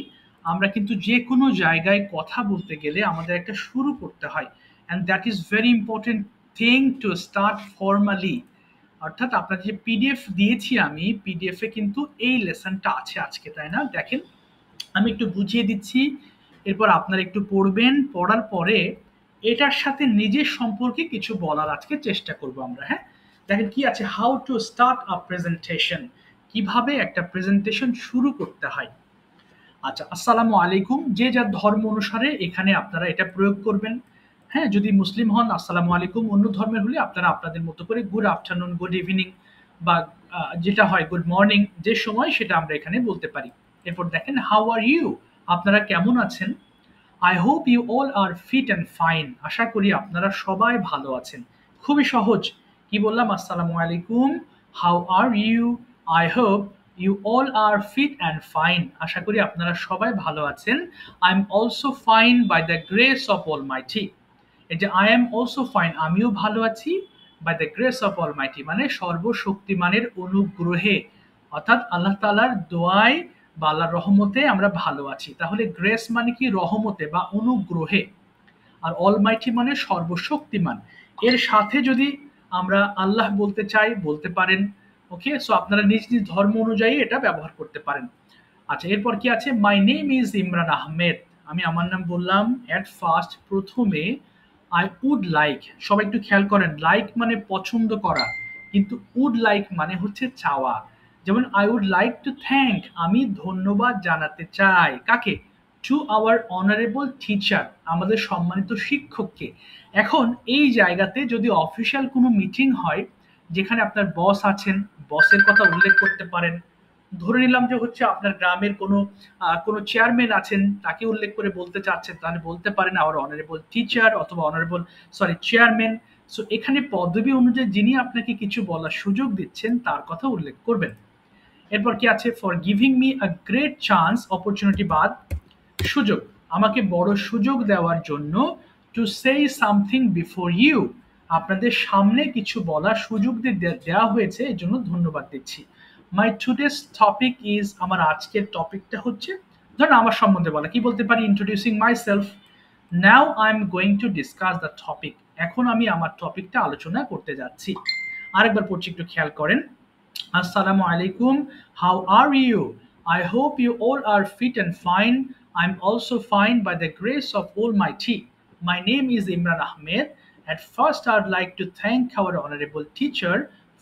আমরা কিন্তু যে কোনো জায়গায় কথা বলতে গেলে আমাদের একটা শুরু করতে হয়, and that is very important thing to start formally. অর্থাৎ আপনাকে যে পিডিএফ দিয়েছি আমি, পিডিএফে কিন্তু এই লেসনটা আছে আজকে, তাই না? দেখেন আমি একটু বুঝিয়ে দিচ্ছি, এরপর আপনারা একটু পড়বেন, পড়ার পরে এটার সাথে নিজের সম্পর্কে কিছু বলার আজকে চেষ্টা করব আমরা। হ্যাঁ, দেখেন কি আছে, how to start a presentation, কিভাবে একটা প্রেজেন্টেশন শুরু করতে হয়। আচ্ছা, আসসালামু আলাইকুম। যে যার ধর্ম অনুসারে এখানে আপনারা এটা প্রয়োগ করবেন। হ্যাঁ, যদি মুসলিম হন আসসালামু আলাইকুম, অন্য ধর্মের হলে আপনারা আপনাদের মতো করে গুড আফটারনুন, গুড ইভিনিং বা যেটা হয় গুড মর্নিং, যে সময় সেটা আমরা এখানে বলতে পারি। এরপর দেখেন হাউ আর ইউ, আপনারা কেমন আছেন। I hope you all are fit and fine, আশা করি আপনারা সবাই ভালো আছেন। খুবই সহজ, কি বললাম, আসসালামু আলাইকুম, how are you, I hope you all are fit and fine, আশা করি আপনারা সবাই ভালো আছেন। I am also fine by the grace of almighty, এই যে আই এম অলসো ফাইন, আমিও ভালো আছি, by the grace of almighty মানে সর্বশক্তিমানের অনুগ্রহে, অর্থাৎ আল্লাহ তাআলার দোয়ায় বা আল্লাহর রহমতে আমরা ভালো আছি। তাহলে গ্রেস মানে কি, রহমতে বা অনুগ্রহে, আর অলমাইটি মানে সর্বশক্তিমান। এর সাথে যদি আমরা আল্লাহ বলতে চাই বলতে পারেন। ওকে, সো আপনারা নিজ নিজ ধর্ম অনুযায়ী এটা ব্যবহার করতে পারেন। আচ্ছা, এরপর কি আছে, my name is Imran Ahmed, আমি আমার নাম বললাম। এট ফার্স্ট, প্রথমে, আই উড লাইক, সবাই একটু খেয়াল করেন, লাইক মানে পছন্দ করা, কিন্তু উড লাইক মানে হচ্ছে চাওয়া। যেমন I would like to thank, আমি ধন্যবাদ জানাতে চাই, কাকে, টু আওয়ার অনারেবল টিচার, আমাদের সম্মানিত শিক্ষককে। এখন এই জায়গাতে যদি অফিসিয়াল কোনো মিটিং হয় যেখানে আপনার বস আছেন, বসের কথা উল্লেখ করতে পারেন। ধরে নিলাম যে হচ্ছে আপনার গ্রামের কোনো চেয়ারম্যান আছেন, তাকে উল্লেখ করে বলতে চাচ্ছেন, তাহলে বলতে পারেন আওয়ার অনারেবল টিচার অথবা চেয়ারম্যান। সো এখানে পদবি অনুযায়ী যিনি আপনাকে কিছু বলার সুযোগ দিচ্ছেন তার কথা উল্লেখ করবেন। এরপর কি আছে, for giving me a great chance, opportunity বাদ সুযোগ, আমাকে বড় সুযোগ দেওয়ার জন্য, to say something before you, আপনাদের সামনে কিছু বলার সুযোগ দেওয়া হয়েছে, এর জন্য ধন্যবাদ দিচ্ছি। মাই টুডেস টপিক ইজ, আমার আজকের টপিকটা হচ্ছে, ধরুন আমার সম্বন্ধে বলা, কি বলতে পারি, introducing my self. Now I am going to discuss the topic, এখন আমি আমার টপিকটা আলোচনা করতে যাচ্ছি। আরেকবার পড়ছি, একটু খেয়াল করেন। Assalamu alaikum. How are you? I hope you all are fit and fine. I'm also fine by the grace of Almighty. My name is Imran Ahmed. At first, I'd like to thank our honorable teacher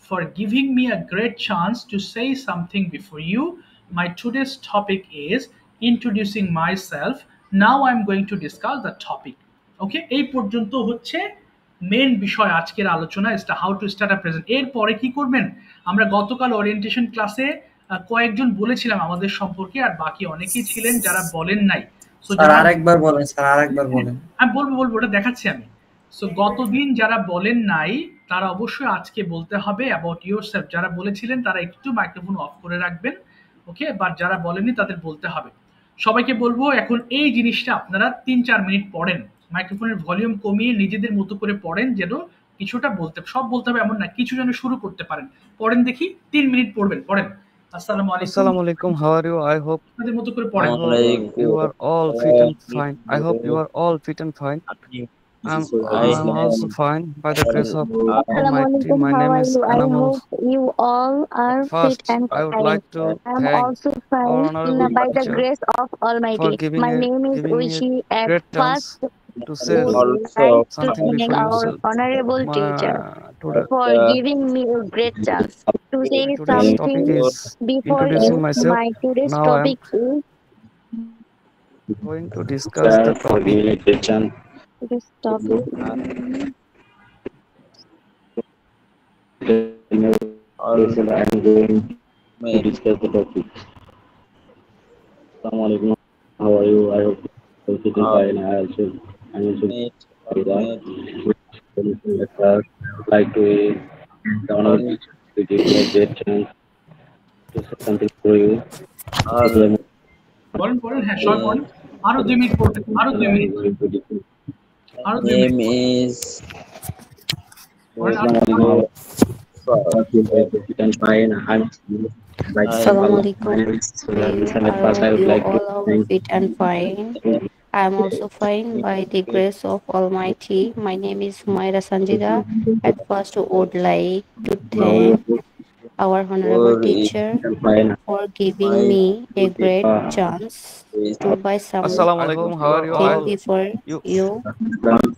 for giving me a great chance to say something before you. My today's topic is introducing myself. Now I'm going to discuss the topic. Okay, এই পর্যন্ত হচ্ছে main বিষয় আজকের আলোচনা how to start a present. এরপরে কি করবেন, আমরা গতকাল ওরিয়েন্টেশন ক্লাসে কয়েকজন বলেছিলাম আমাদের সম্পর্কে, আর বাকি অনেকেই ছিলেন যারা বলেন নাই। সো স্যার যারা আরেকবার বলেন, স্যার আরেকবার বলেন। আমি বলবো ওটা দেখাচ্ছি আমি। সো গতদিন যারা বলেন নাই তারা অবশ্যই আজকে বলতে হবে অ্যাবাউট ইয়োরসেলফ। যারা বলেছিলেন তারা একটু মাইক্রোফোন অফ করে রাখবেন, ওকে, বাট যারা বলেননি তাদের বলতে হবে। সবাইকে বলবো এখন এই জিনিসটা আপনারা 3-4 মিনিট পড়েন, মাইক্রোফোনের ভলিউম কমিয়ে নিজেদের মতো করে পড়েন, যেন কিছুটা সব বলতে হবে এমন না, কিছু যেন শুরু করতে পারেন। পড়েন দেখি, 3 মিনিট পড়েন। আসসালামু আলাইকুম। Assalamu alaikum. How are you? I hope আপনাদের মতো করে পড়েন। you are all fit and fine. I hope you are all fit and fine. I'm also fine by the grace of Almighty. Assalamualaikum. My How name are is you? I Anamol. hope you all are fit First, and I would fine. like to I'm thank also our fine honorable by the teacher grace of for Almighty. My name is giving me Ushi. a At great chance first, to say would Also, like to something thank before you. our So, honorable teacher today, for giving me a great chance to say today's topic something is before introducing you. myself. My today's Now I am topic is going to discuss the topic. today's topic. I'm going to discuss the topic. Assalamualaikum. How are you? I hope you're sitting fine. I'm also very well. I would like to the honorable teacher to give me a great chance to say something for you. পড়েন, হ্যাঁ সবাই পড়েন। আরো 2 minute পড়বেন, আরো 2 minute, আরো 2 name minute is পড়েন। Assalamualaikum. I'm fine. I'm like Assalamualaikum. my name is Sulaiman. I First, I hope would you like to all are thank fit and fine. I am also fine by the grace of Almighty. My name is Humaira Sanjida. At first, I would like to thank our honorable or is teacher fine. for giving my me a great chance to buy Assalamu alaikum. How are you? something All before you you.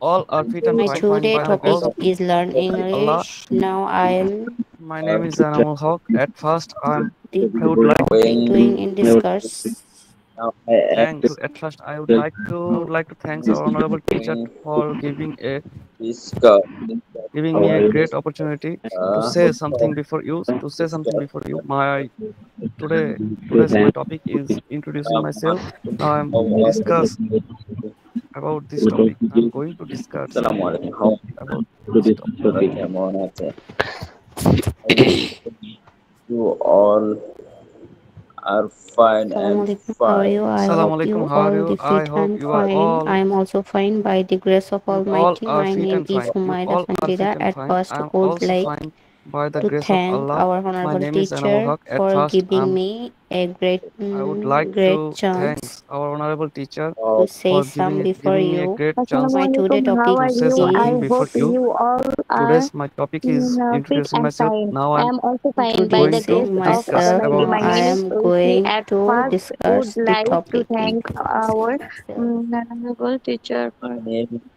all are fit and My fine today by the topic grace of is learn Allah. English. Now I am My name is Anamul Haq. At first, I would like doing in discuss. now at first I would like to thank our honorable teacher for discuss giving me a great opportunity to say something before you. My today's my topic is introducing myself. Now I'm discuss about this topic. I'm going to discuss Assalamualaikum. about this topic. কেমন আছে? You all are fine and Assalamualaikum. How are fine. you? I hope Assalamualaikum. you How are all you? be I fit hope and you are fine. all I am also fine by the grace of all Almighty. are My fit name and is fine. You Humaira all are fit Sanjida. and At fine. first, I'm would also like fine by the to grace of thank Allah. our My honorable name is Anamul teacher Haq. At for first, giving me a great I would like great to thank chance our honorable teacher to say for some before giving me a you. great chance My today Assalamualaikum. How topic are to say you? I something is before hope you. you all are Today's my topic is fit introducing and myself. fine. Now I I'm am also fine by going the to introducing grace of discuss myself. Almighty. about Now My I name is am Ushi. going At to first, discuss would the like to topic. thank our honorable teacher for My name is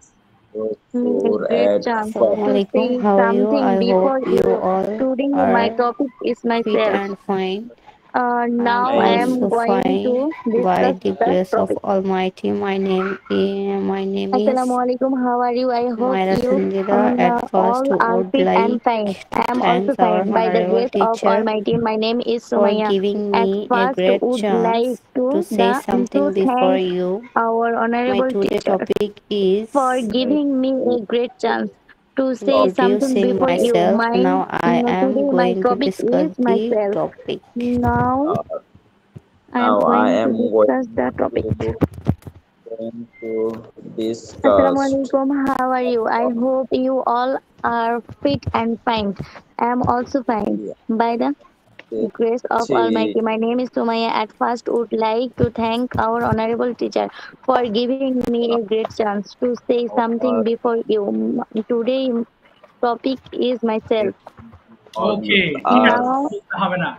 me a Doctor great at chance to Assalamualaikum. say How are you? something I before hope you you. all Today, my are topic is fit myself. and fine. I am Now I am also going to fine by discuss the that grace of topic. Almighty. My name is Assalamualaikum. How are you? I hope Myra you Sanjida. At all first, are would fit and like fine. to I am thank also our fine by the honorable grace of teacher Almighty. My name is for Sumaya. giving At me a first, great would like chance to say to something before thank you. our My honorable today teacher topic is for giving me a great chance to say something introducing before you. myself. Now I am Today my going to topic discuss is the myself. topic. Now I am now I going to am discuss the topic. going to discuss Assalamualaikum. How are you? I hope you all are fit and fine. I am also fine. By the grace of the Almighty, my name is Sumaya. At first, would like to thank our honorable teacher for giving me a great chance to say something before you. Today topic is myself. ওকে, ঠিক আছে, Now, বলতে হবে না।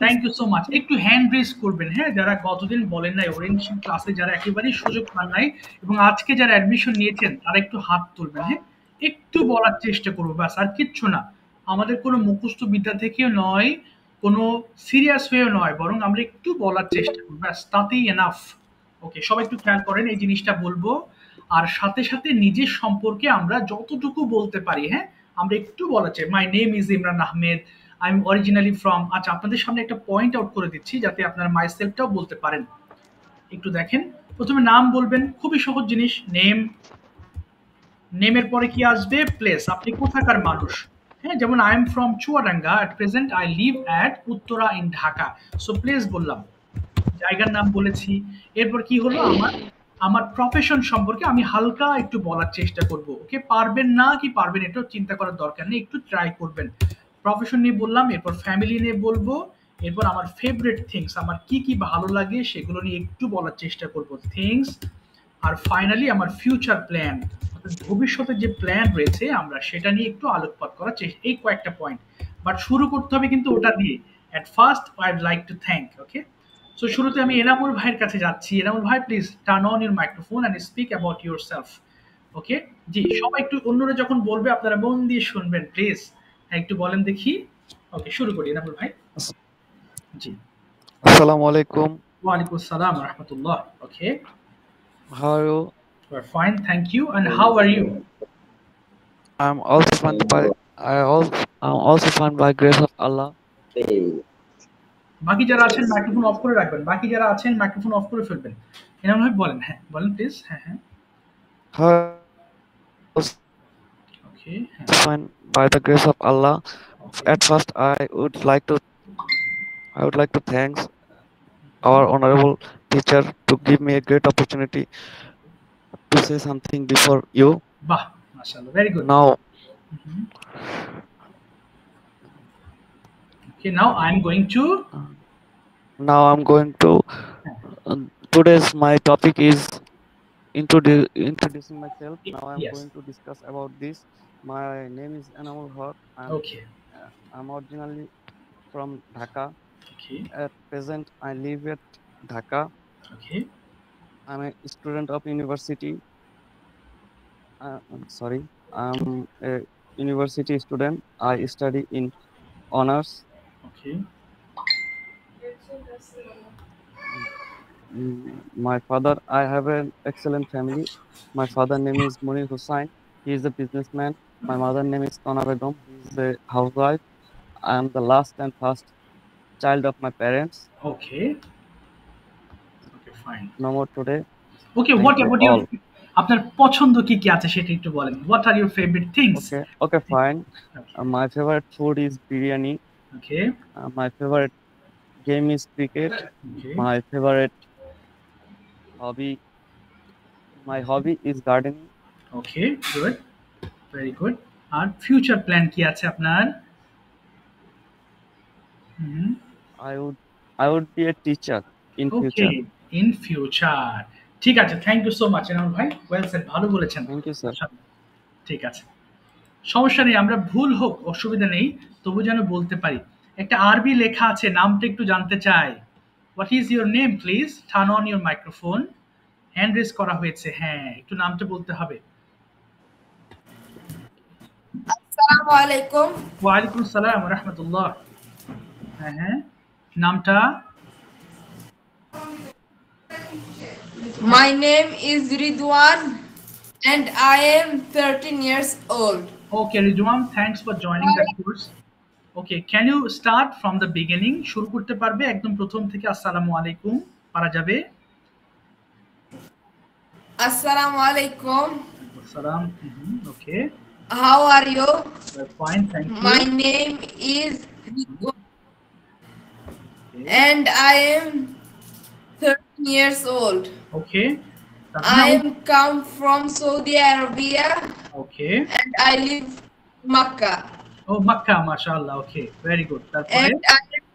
Thank you so much. একটু hand raise করবেন, হ্যাঁ, যারা গতদিন বলেন নাই, ওরিয়েন্টেশন ক্লাসে যারা একেবারেই সুযোগ পান নাই এবং আজকে যারা অ্যাডমিশন নিয়েছেন তারা একটু হাত তুলবেন, হ্যাঁ, একটু বলার চেষ্টা করবো, ব্যাস, আর কিচ্ছু না। আমাদের কোনো মুখস্থ বিদ্যা থেকেও নয়, কোনো সিরিয়াস হয়েও নয়, বরং আমরা একটু বলার চেষ্টা করবো, ব্যাস, তাতেই এনাফ। ওকে, সবাই একটু খেয়াল করেন, এই জিনিসটা বলবো। আর সাথে সাথে নিজের সম্পর্কে আমরা যতটুকু বলতে পারি, হ্যাঁ, আমরা একটু বলা চাই। My name is Imran Ahmed, I am originally from. আচ্ছা, আপনাদের সামনে একটা পয়েন্ট আউট করে দিচ্ছি যাতে আপনারা মাই সেলফটাও বলতে পারেন। একটু দেখেন, প্রথমে নাম বলবেন, খুবই সহজ জিনিস। নেম, নেমের পরে কি আসবে? প্লেস, আপনি কোথাকার মানুষ। হ্যাঁ, যেমন I am from Chuadanga, at present I live at Uttara in Dhaka. So place বললাম, জায়গার নাম বলেছি। এরপর কি হলো? আমার আমার প্রফেশন সম্পর্কে আমি হালকা একটু বলার চেষ্টা করব। ওকে, পারবেন না কি পারবেন এটাও চিন্তা করার দরকার নেই, একটু ট্রাই করবেন। প্রফেশন নিয়ে বললাম, এরপর ফ্যামিলি নিয়ে বলবো, এরপর আমার ফেভারিট থিংস, আমার কি কি ভালো লাগে সেগুলো নিয়ে একটু বলার চেষ্টা করব, থিংস। আর ফাইনালি আমার ফিউচার প্ল্যান, ভবিষ্যতে যে প্ল্যান রয়েছে আমরা সেটা নিয়ে একটু আলোকপাত করার চেষ্টা, এই কয়েকটা পয়েন্ট। বাট শুরু করতে হবে কিন্তু ওটা দিয়ে। At first I'd like to thank. Okay, so শুরুতে আমি এনামুল ভাইয়ের কাছে যাচ্ছি। এনামুল ভাই, please turn on your microphone and speak about yourself. Okay, জি, সবাই একটু, অন্যরা যখন বলবে আপনারা মন দিয়ে শুনবেন প্লিজ। হ্যাঁ, একটু বলেন দেখি। ওকে, শুরু করি এনামুল ভাই। জি। Assalamu alaikum. ওয়ালাইকুম আসসালাম ওয়া রাহমাতুল্লাহ। ওকে, How are you? we're fine, thank you. And how are you? I'm also fine by I'm also fine by grace of Allah. বাকি যারা আছেন মাইক্রোফোন অফ করে রাখবেন, বাকি যারা আছেন মাইক্রোফোন অফ করে ফেলবেন। এনামুল ভাই বলেন, হ্যাঁ বলেন প্লিজ। হ্যাঁ হ্যাঁ, How ওকে, হ্যাঁ, fine by the grace of Allah. Okay, At first, I would like to thank our honorable teacher to give me a great opportunity to say something before you. বাহ, মাশাআল্লাহ, very good. Now, Okay, now I'm going to, now I'm going to. Today's my topic is introducing myself. Now I'm yes, going to discuss about this. My name is Anamul Haq. okay, I'm originally from Dhaka. okay, At present, I live at Dhaka. okay, I'm a student of university. I'm sorry, I'm a university student. I study in honors. okay, My father, I have an excellent family. My father name is Munir Hussain. He is a businessman. My mother name is Tona Begum. He is a housewife. I am the last and first child of my parents. okay, okay, fine. No more today. Okay, Thank what you about all. your, আপনার পছন্দ কি কি আছে সেটা একটু বলেন। What are your favorite things? Okay, fine. Okay, My favorite food is biryani. okay, My favorite game is cricket. okay, My favorite hobby is gardening. okay, good, very good. আর future plan কি আছে আপনার? হুম, I would be a teacher in future. Okay, in future. ঠিক আছে, thank you so much Enamul ভাই, well shed, ভালো বলেছেন। Thank you, sir. ঠিক আছে, সমস্যা নেই, আমরা ভুল হোক অসুবিধা নেই, তবু যেন বলতে পারি। একটা আরবি লেখা আছে, নামটা একটু জানতে চাই। What is your name please? Turn on your microphone. Hand raise করা হয়েছে, হ্যাঁ, একটু নামটা বলতে হবে। আসসালামু আলাইকুম। ওয়ালাইকুম আসসালাম ওয়া রাহমাতুল্লাহ। হ্যাঁ হ্যাঁ, নামটা? My name is Ridwan and I am 13 years old. Okay, Ridwan, thanks for joining the course. Okay, can you start from the beginning? শুরু করতে পারবে একদম প্রথম থেকে? আসসালামু আলাইকুম পারা যাবে? Assalamu alaikum. Assalam. Okay. How are you? We're fine, thank you. My name is Ridwan Okay. and I am 13 years old. Okay. I am come from Saudi Arabia Okay. and I live in Makkah. Oh, Makkah, mashallah. Okay, very good. And I am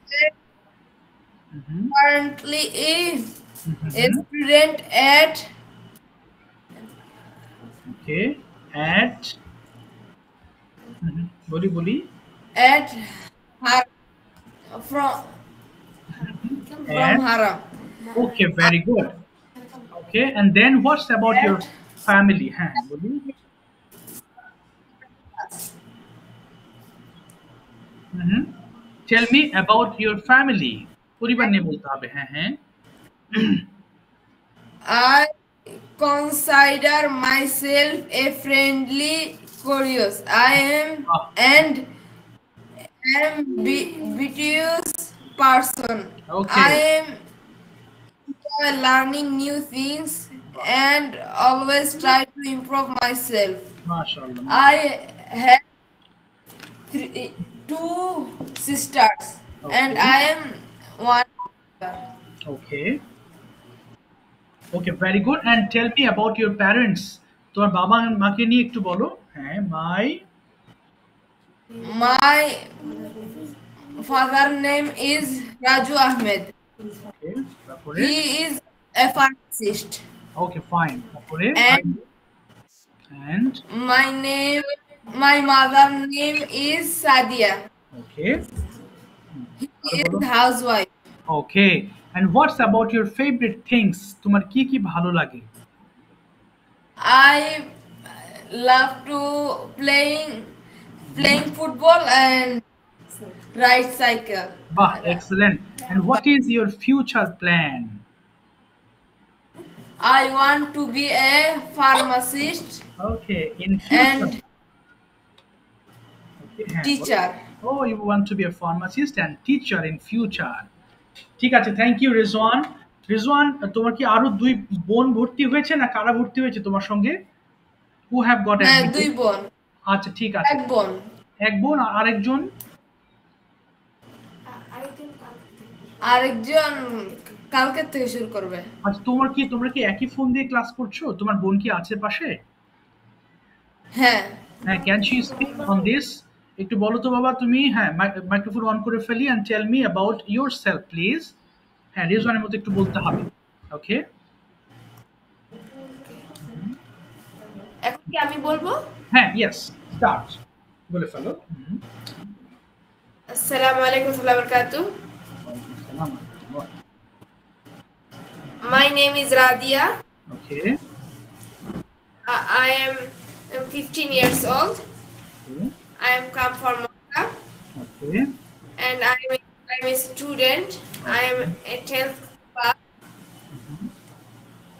currently a student at Okay. At boli at from Haram. Okay, very good. Okay, and then what's about your family? Huh? Boli? Tell me about your family. পরিবার নিয়ে বলতে হবে। হ্যাঁ হ্যাঁ। I consider myself a friendly, curious. I am and ambitious person. Okay. I am learning new things and always try to improve myself. MashaAllah. I have two sisters and I am one brother. Okay. Okay, very good. And tell me about your parents. তোমার বাবা মাকে নিয়ে একটু বলো। হ্যাঁ, My father name is Raju Ahmed. Okay, তারপরে He is a pharmacist. Okay, fine. তারপরে And my mother name is Sadia. Okay. He is housewife. Okay. And what's about your favorite things? তোমার কি কি ভালো লাগে? I love to playing football and ride cycle. Bah, excellent. And what is your future plan? I want to be a pharmacist. Okay, in future. And teacher. Oh, you want to be a pharmacist and teacher in future. ঠিক আছে, thank you Rizwan. Rizwan, তোমার কি আরো দুই বোন ভর্তি হয়েছে না কারা ভর্তি হয়েছে তোমার সঙ্গে? Who have got admitted? দুই বোন। আচ্ছা, ঠিক আছে। এক বোন আর আরেকজন? আরেকজন কালকে থেকে শুরু করবে। আচ্ছা, তোমরা কি একই ফোন দিয়ে ক্লাস করছো? তোমার বোন কি আছে পাশে? হ্যাঁ। হ্যাঁ, can she speak on this? একটু বলো তো বাবা তুমি। হ্যাঁ, মাইক্রোফোন অন করে ফেলি and tell me about yourself please. হ্যাঁ, রিজওয়ানের মতো একটু বলতে হবে। ওকে, এখন কি আমি বলবো? হ্যাঁ, ইয়েস, স্টার্ট, বলে ফেলো। আসসালামু আলাইকুম ওয়া রাহমাতুল্লাহি ওয়া বারাকাতুহু। My name is Radia. Okay. I am 15 years old. Okay. I am come from Makkah. Okay. And I'm a student. I am a 10th class.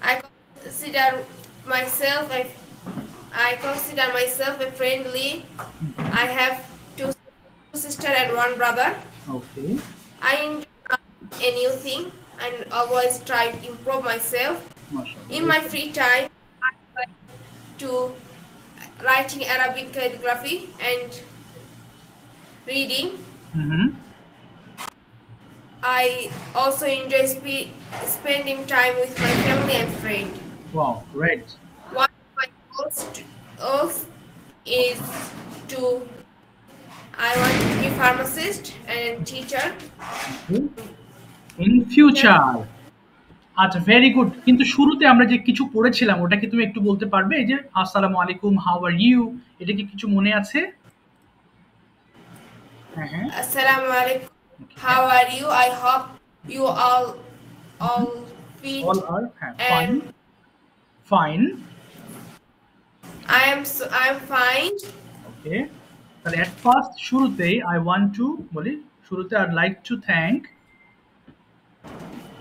I consider myself a friendly. I have two sisters and one brother. Okay. I enjoy a new thing and always try to improve myself. In my free time, I like to writing Arabic calligraphy and reading. I also enjoy spending time with my family and friends. Wow, great. One of my goals is to I want to be pharmacist and teacher. In future. আচ্ছা, very good. কিন্তু শুরুতে আমরা যে কিছু পড়েছিলাম ওটা কি তুমি একটু বলতে পারবে? এই যে আসসালামু আলাইকুম, হাউ আর ইউ, এটা কি কিছু মনে আছে? হ্যাঁ, Assalamu alaikum, how are you? I hope you all fit. All are fine. Fine. I am fine. Okay. তাহলে at first শুরুতেই I want to বলি, শুরুতে I'd like to thank,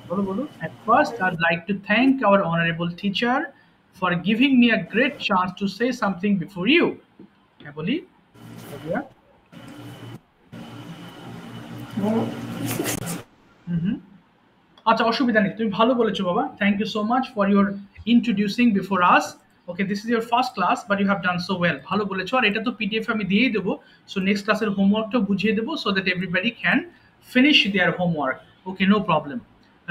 বলো। At first I'd like to thank our honorable teacher for giving me a great chance to say something before you. হ্যাঁ, বলি। আচ্ছা, অসুবিধা নেই, তুমি ভালো বলেছো বাবা। Thank you so much for your introducing before us. Okay, this is your first class but you have done so well. ভালো বলেছো। আর এটা তো পিডিএফ আমি দিয়েই দেবো, সো নেক্সট ক্লাসের হোমওয়ার্কটাও বুঝিয়ে দেবো so that everybody can finish their homework. Okay, no problem.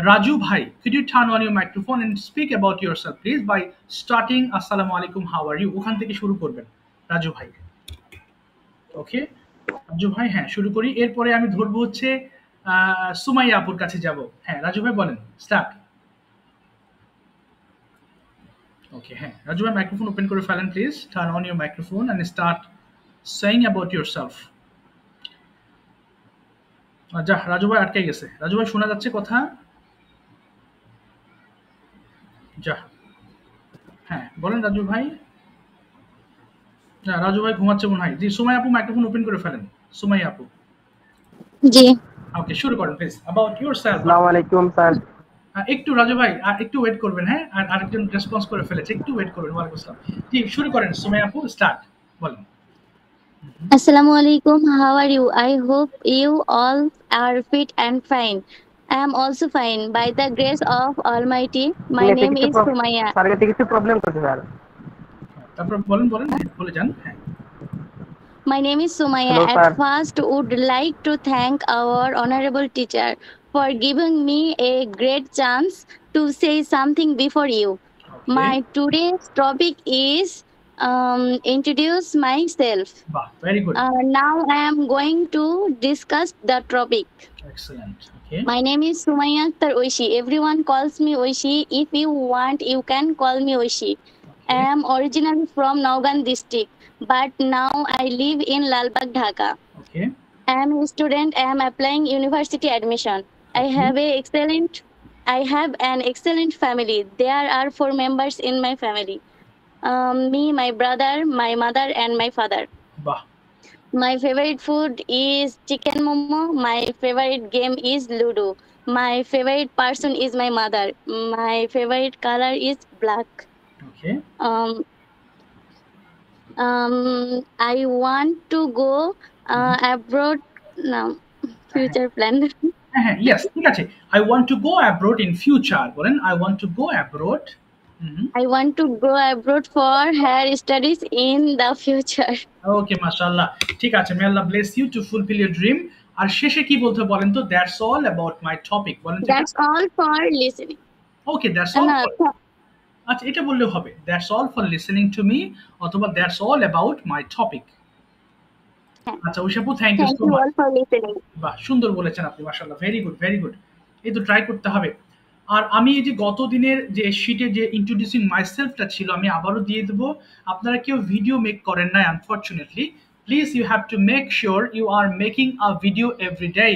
Raju bhai, could you turn on your microphone and speak about yourself please by starting assalamu alaikum, how are you? ওখান থেকে শুরু করবেন রাজু ভাই। ওকে, রাজু ভাই, হ্যাঁ শুরু করি। এরপরে আমি ধরবো হচ্ছে সুমাইয়া আপুর কাছে যাব। হ্যাঁ, রাজু ভাই বলেন, স্টার্ট। ওকে, হ্যাঁ রাজু ভাই মাইক্রোফোন ওপেন করে ফেলেন please. Turn on your microphone and start saying about yourself. যা, রাজু ভাই আটকে গেছে। রাজু ভাই শোনা যাচ্ছে কথা? যা, হ্যাঁ বলেন রাজু ভাই। না, রাজু ভাই ঘুমাচ্ছে মনে হয়। জি, সুমাইয়া আপু মাইক্রোফোন ওপেন করে ফেলেন। সুমাইয়া আপু। জি। ওকে, শুরু করেন প্লিজ। About yourself. আসসালামু আলাইকুম স্যার। একটু রাজু ভাই একটু ওয়েট করবেন, হ্যাঁ, আর আরেকজন রেসপন্স করে ফেলেছে, একটু ওয়েট করবেন। ওয়ালাইকুম আসসালাম। জি, শুরু করেন সুমাইয়া আপু, স্টার্ট বলেন। Assalamu alaikum. How are you? I hope you all are fit and fine. I am also fine by the grace of Almighty. My নেটে name কিছু is Sumaya. স্যারের কাছে কিছু প্রবলেম করছে স্যার। তারপর বলেন বলেন, হ্যাঁ, বলে যান। হ্যাঁ, My name is Sumaya. Hello At sir. first, would like to thank our honorable teacher for giving me a great chance to say something before you. Okay, My today's topic is introduce myself. বাহ, very good, Now I am going to discuss the topic. Excellent. Okay, My name is Sumaya Akhtar Oishi. Everyone calls me Oishi. If you want, you can call me Oishi. I am originally from Naugan district, but now I live in Lalbagh, Dhaka. Okay, I am a student. I am applying university admission. I have an excellent family. There are 4 members in my family. Me, my brother, my mother, and my father. বাহ, My favorite food is chicken momo. My favorite game is Ludo. My favorite person is my mother. My favorite color is black. Okay, Um, I want to go abroad now. Future plan. হ্যাঁ, হ্যাঁ, yes, ঠিক আছে। I want to go abroad in future, বলেন I want to go abroad. I want to go abroad for higher studies in the future. Okay, মাশাআল্লাহ, ঠিক আছে। May Allah bless you to fulfil your dream. আর শেষে কি বলতে বলেন তো? That's all about my topic, বলেন তো। That's all for listening. Okay, that's all. No, আচ্ছা, এটা বললেও হবে, that's all for listening to me, অথবা that's all about my topic. আচ্ছা ঐশাপু, thank you thank so you much. all for listening. বাহ, সুন্দর বলেছেন আপনি, মাশাআল্লাহ, ভেরি গুড, ভেরি গুড। এই তো ট্রাই করতে হবে। আর আমি এই যে গত দিনের যে শিটে যে ইন্ট্রোডিউসিং মাইসেলফটা ছিল, আমি আবারও দিয়ে দেবো। আপনারা কেউ ভিডিও মেক করেন নাই unfortunately, please you have to make sure you are making a video every day.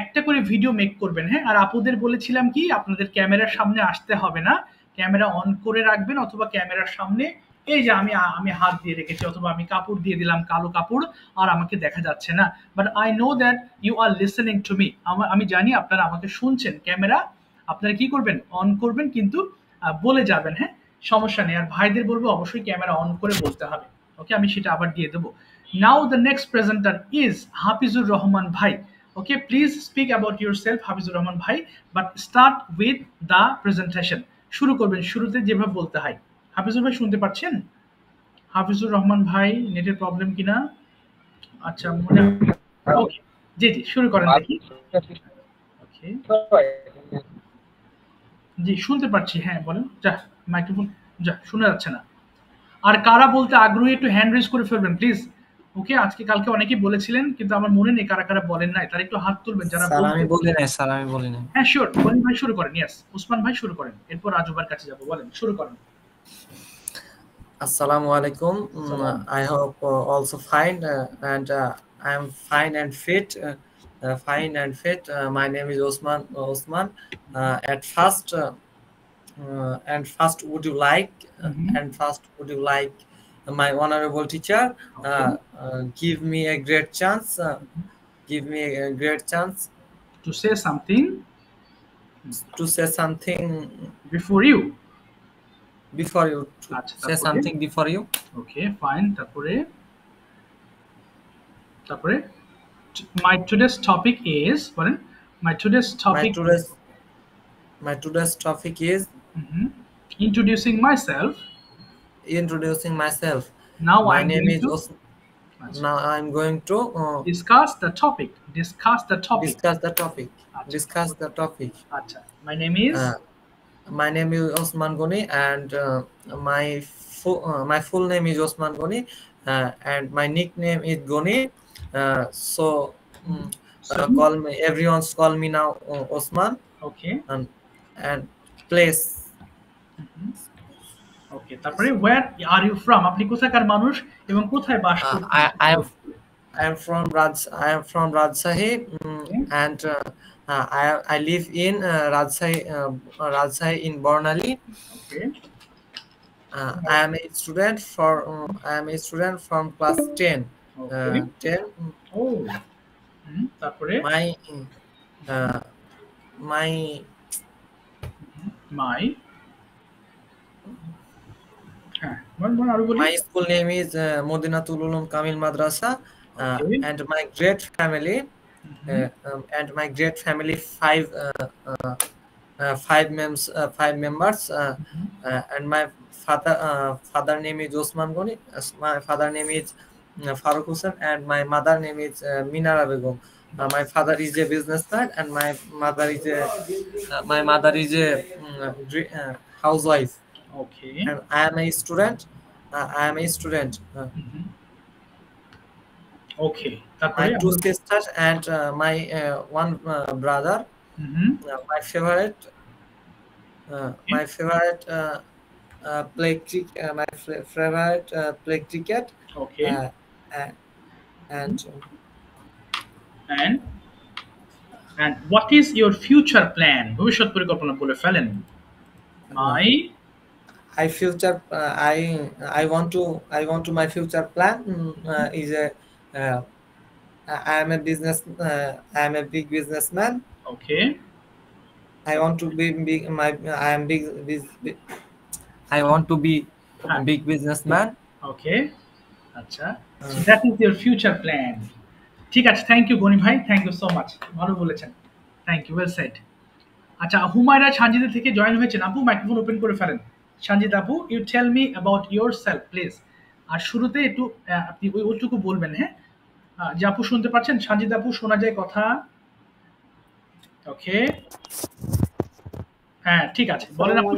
একটা করে ভিডিও মেক করবেন, হ্যাঁ। আর আপুদের বলেছিলাম কি, আপনাদের ক্যামেরার সামনে আসতে হবে না, ক্যামেরা অন করে রাখবেন, অথবা ক্যামেরার সামনে এই যে আমি হাত দিয়ে রেখেছি, অথবা আমি কাপড় দিয়ে দিলাম, কালো কাপড়, আর আমাকে দেখা যাচ্ছে না, but I know that you are listening to me. আমি জানি আপনারা আমাকে শুনছেন। ক্যামেরা আপনারা কি করবেন? অন করবেন, কিন্তু বলে যাবেন, হ্যাঁ, সমস্যা নেই। আর ভাইদের বলবো অবশ্যই ক্যামেরা অন করে বলতে হবে। ওকে, আমি সেটা আবার দিয়ে দেবো। Now the next presenter is Hafizur Rahman ভাই। Okay, please speak about yourself Hafizur Rahman ভাই, but start with the presentation. শুরু করবেন শুরুতে যেভাবে বলতে হয়। হাফিজুর ভাই শুনতে পাচ্ছেন? হাফিজুর রহমান ভাই, নেটের প্রবলেম কিনা? আচ্ছা, মনে, ওকে, জি জি, শুরু করেন দেখি। ওকে, জি, শুনতে পাচ্ছি, হ্যাঁ বলেন। যা, মাইক্রোফোন, যা, শোনা যাচ্ছে না। আর কারা বলতে আগ্রহী একটু হ্যান্ড রেজ করে ফেলবেন প্লিজ। ওকে, আজকে কালকে অনেকেই বলেছিলেন, কিন্তু আমার মনে নেই কারা কারা বলেন নাই, তারা একটু হাত তুলবেন যারা স্যার আমি বলতে। বলি নাই, স্যার আমি বলি নাই। হ্যাঁ, শিওর, বলেন ভাই, শুরু করেন। ইয়েস, উসমান ভাই শুরু করেন, এরপর রাজুবার কাছে যাব। বলেন, শুরু করেন। Assalamu alaikum. I hope also fine and I am fine and fit. Fine and fit. My name is Osman. At first, would you like? And first, would you like my honorable teacher give me a great chance? Give me a great chance to say something before you. Before you, to আচ্ছা, say something before you. Okay, fine. তারপরে my today's topic is, বলেন, my today's topic is introducing myself. Now My name is now I'm going to discuss the topic. আচ্ছা, my name is Osman Goni, and my full name is Osman Goni, and my nickname is Goni. So call me, everyone's call me now Osman. Okay. And place. Okay, তারপরে where are you from? আপনি কোথাকার মানুষ এবং কোথায় বাস করেন? I am from Rajshahi, and I live in Rajshahi in Bornali. Okay. I am a student from class 10. Okay. 10. Oh. My আরো বলি My school name is Modinatul Ulum Kamil Madrasa, Okay. and my great family, five members, and my father name is Osman Goni. My father name is Farooq Hussain, and my mother name is Minara Begum. My father is a businessman, and my mother is a housewife. Okay. And I am a student. Okay. My তারপরে two sisters and my one brother. My favorite play cricket. Okay. And and what is your future plan? ভবিষ্যৎ পরিকল্পনা বলে ফেলেন। I want to my future plan is I am a big businessman. Okay. I want to be big. I want to be a big businessman. Okay. আচ্ছা, so that is your future plan. ঠিক আছে, thank you Gani ভাই, thank you so much, ভালো বলেছেন, thank you, well said. আচ্ছা, হুমায়রা সানজিদা থেকে join হয়েছেন, আপু মাইক্রোফোন ওপেন করে ফেলেন। সানজিদা আপু, you tell me about yourself please. আর শুরুতে একটু আপনি ওইটুকু বলবেন, হ্যাঁ, যে আপু শুনতে পাচ্ছেন? সানজিদা আপু, শোনা যায় কথা? ওকে, হ্যাঁ, ঠিক আছে, বলেন আপু।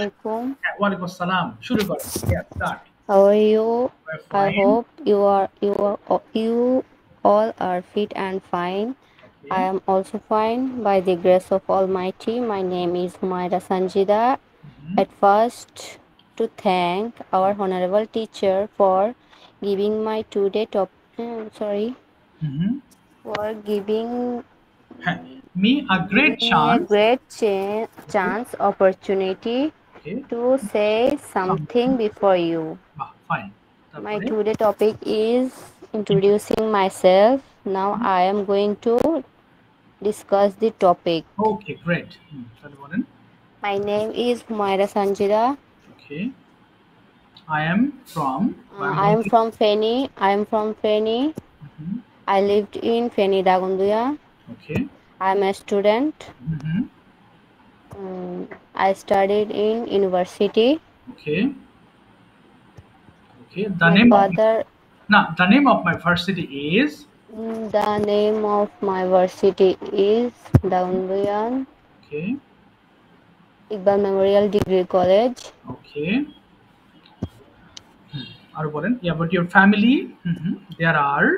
ওয়ালাইকুম আসসালাম, শুরু করেন। Start. How are you? I hope you all are fit and fine. I am also fine by the grace of Almighty. My name is Humaira Sanjida. At first, to thank our honorable teacher for giving my today for giving me a great chance opportunity to say something before you. Fine. My today topic is introducing myself. Now I am going to discuss the topic. Okay, great. My name is Humaira Sanjida. Okay. I am from Feni. I lived in Feni Dagunduya. Okay. I am a student. I studied in university. Okay. The name of my varsity is? The name of my varsity is Dagunduyan. Okay. Iqbal Memorial Degree College. Okay. But your family? There are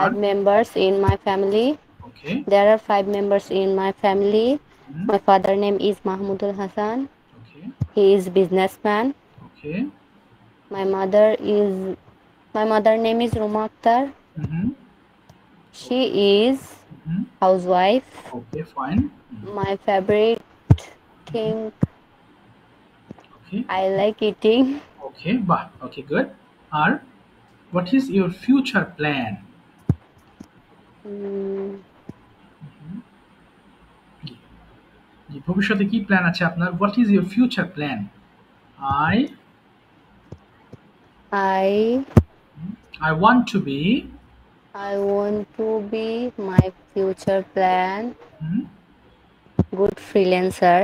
5 members in my family. Okay. There are 5 members in my family. My father name is Mahmudul Hasan. Okay. He is businessman. Okay. My mother name is Ruma Akhtar. She is housewife. Okay, fine. My favorite thing, I like eating. Okay, okay, good. What is your future plan? ভবিষ্যতে কি plan আছে আপনার? What is your future plan? I want to be my future plan good freelancer.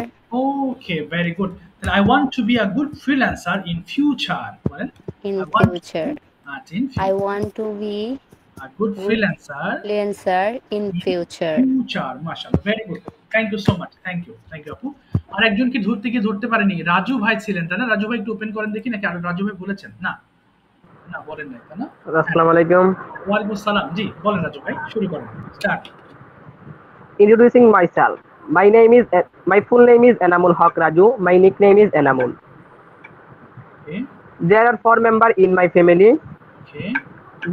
Okay, very good. Then I want to be a good freelancer in future. I want to be a good freelancer in future. Mashallah, very good. Thank you so much. Thank you আপু। আর একজনকে ধরতে পারেনি, রাজু ভাই ছিলেন, তাই না? রাজু ভাই একটু ওপেন করেন দেখি, নাকি আর রাজু ভাই বলেছেন? না বলেন নাই, তাই না? আসসালামু আলাইকুম। ওয়ালাইকুম আসসালাম, জি বলেন রাজু ভাই, শুরু করেন, start. Introducing myself. My full name is Enamul Haq Raju. My nickname is Enamul. Okay. There are 4 members in my family. Okay.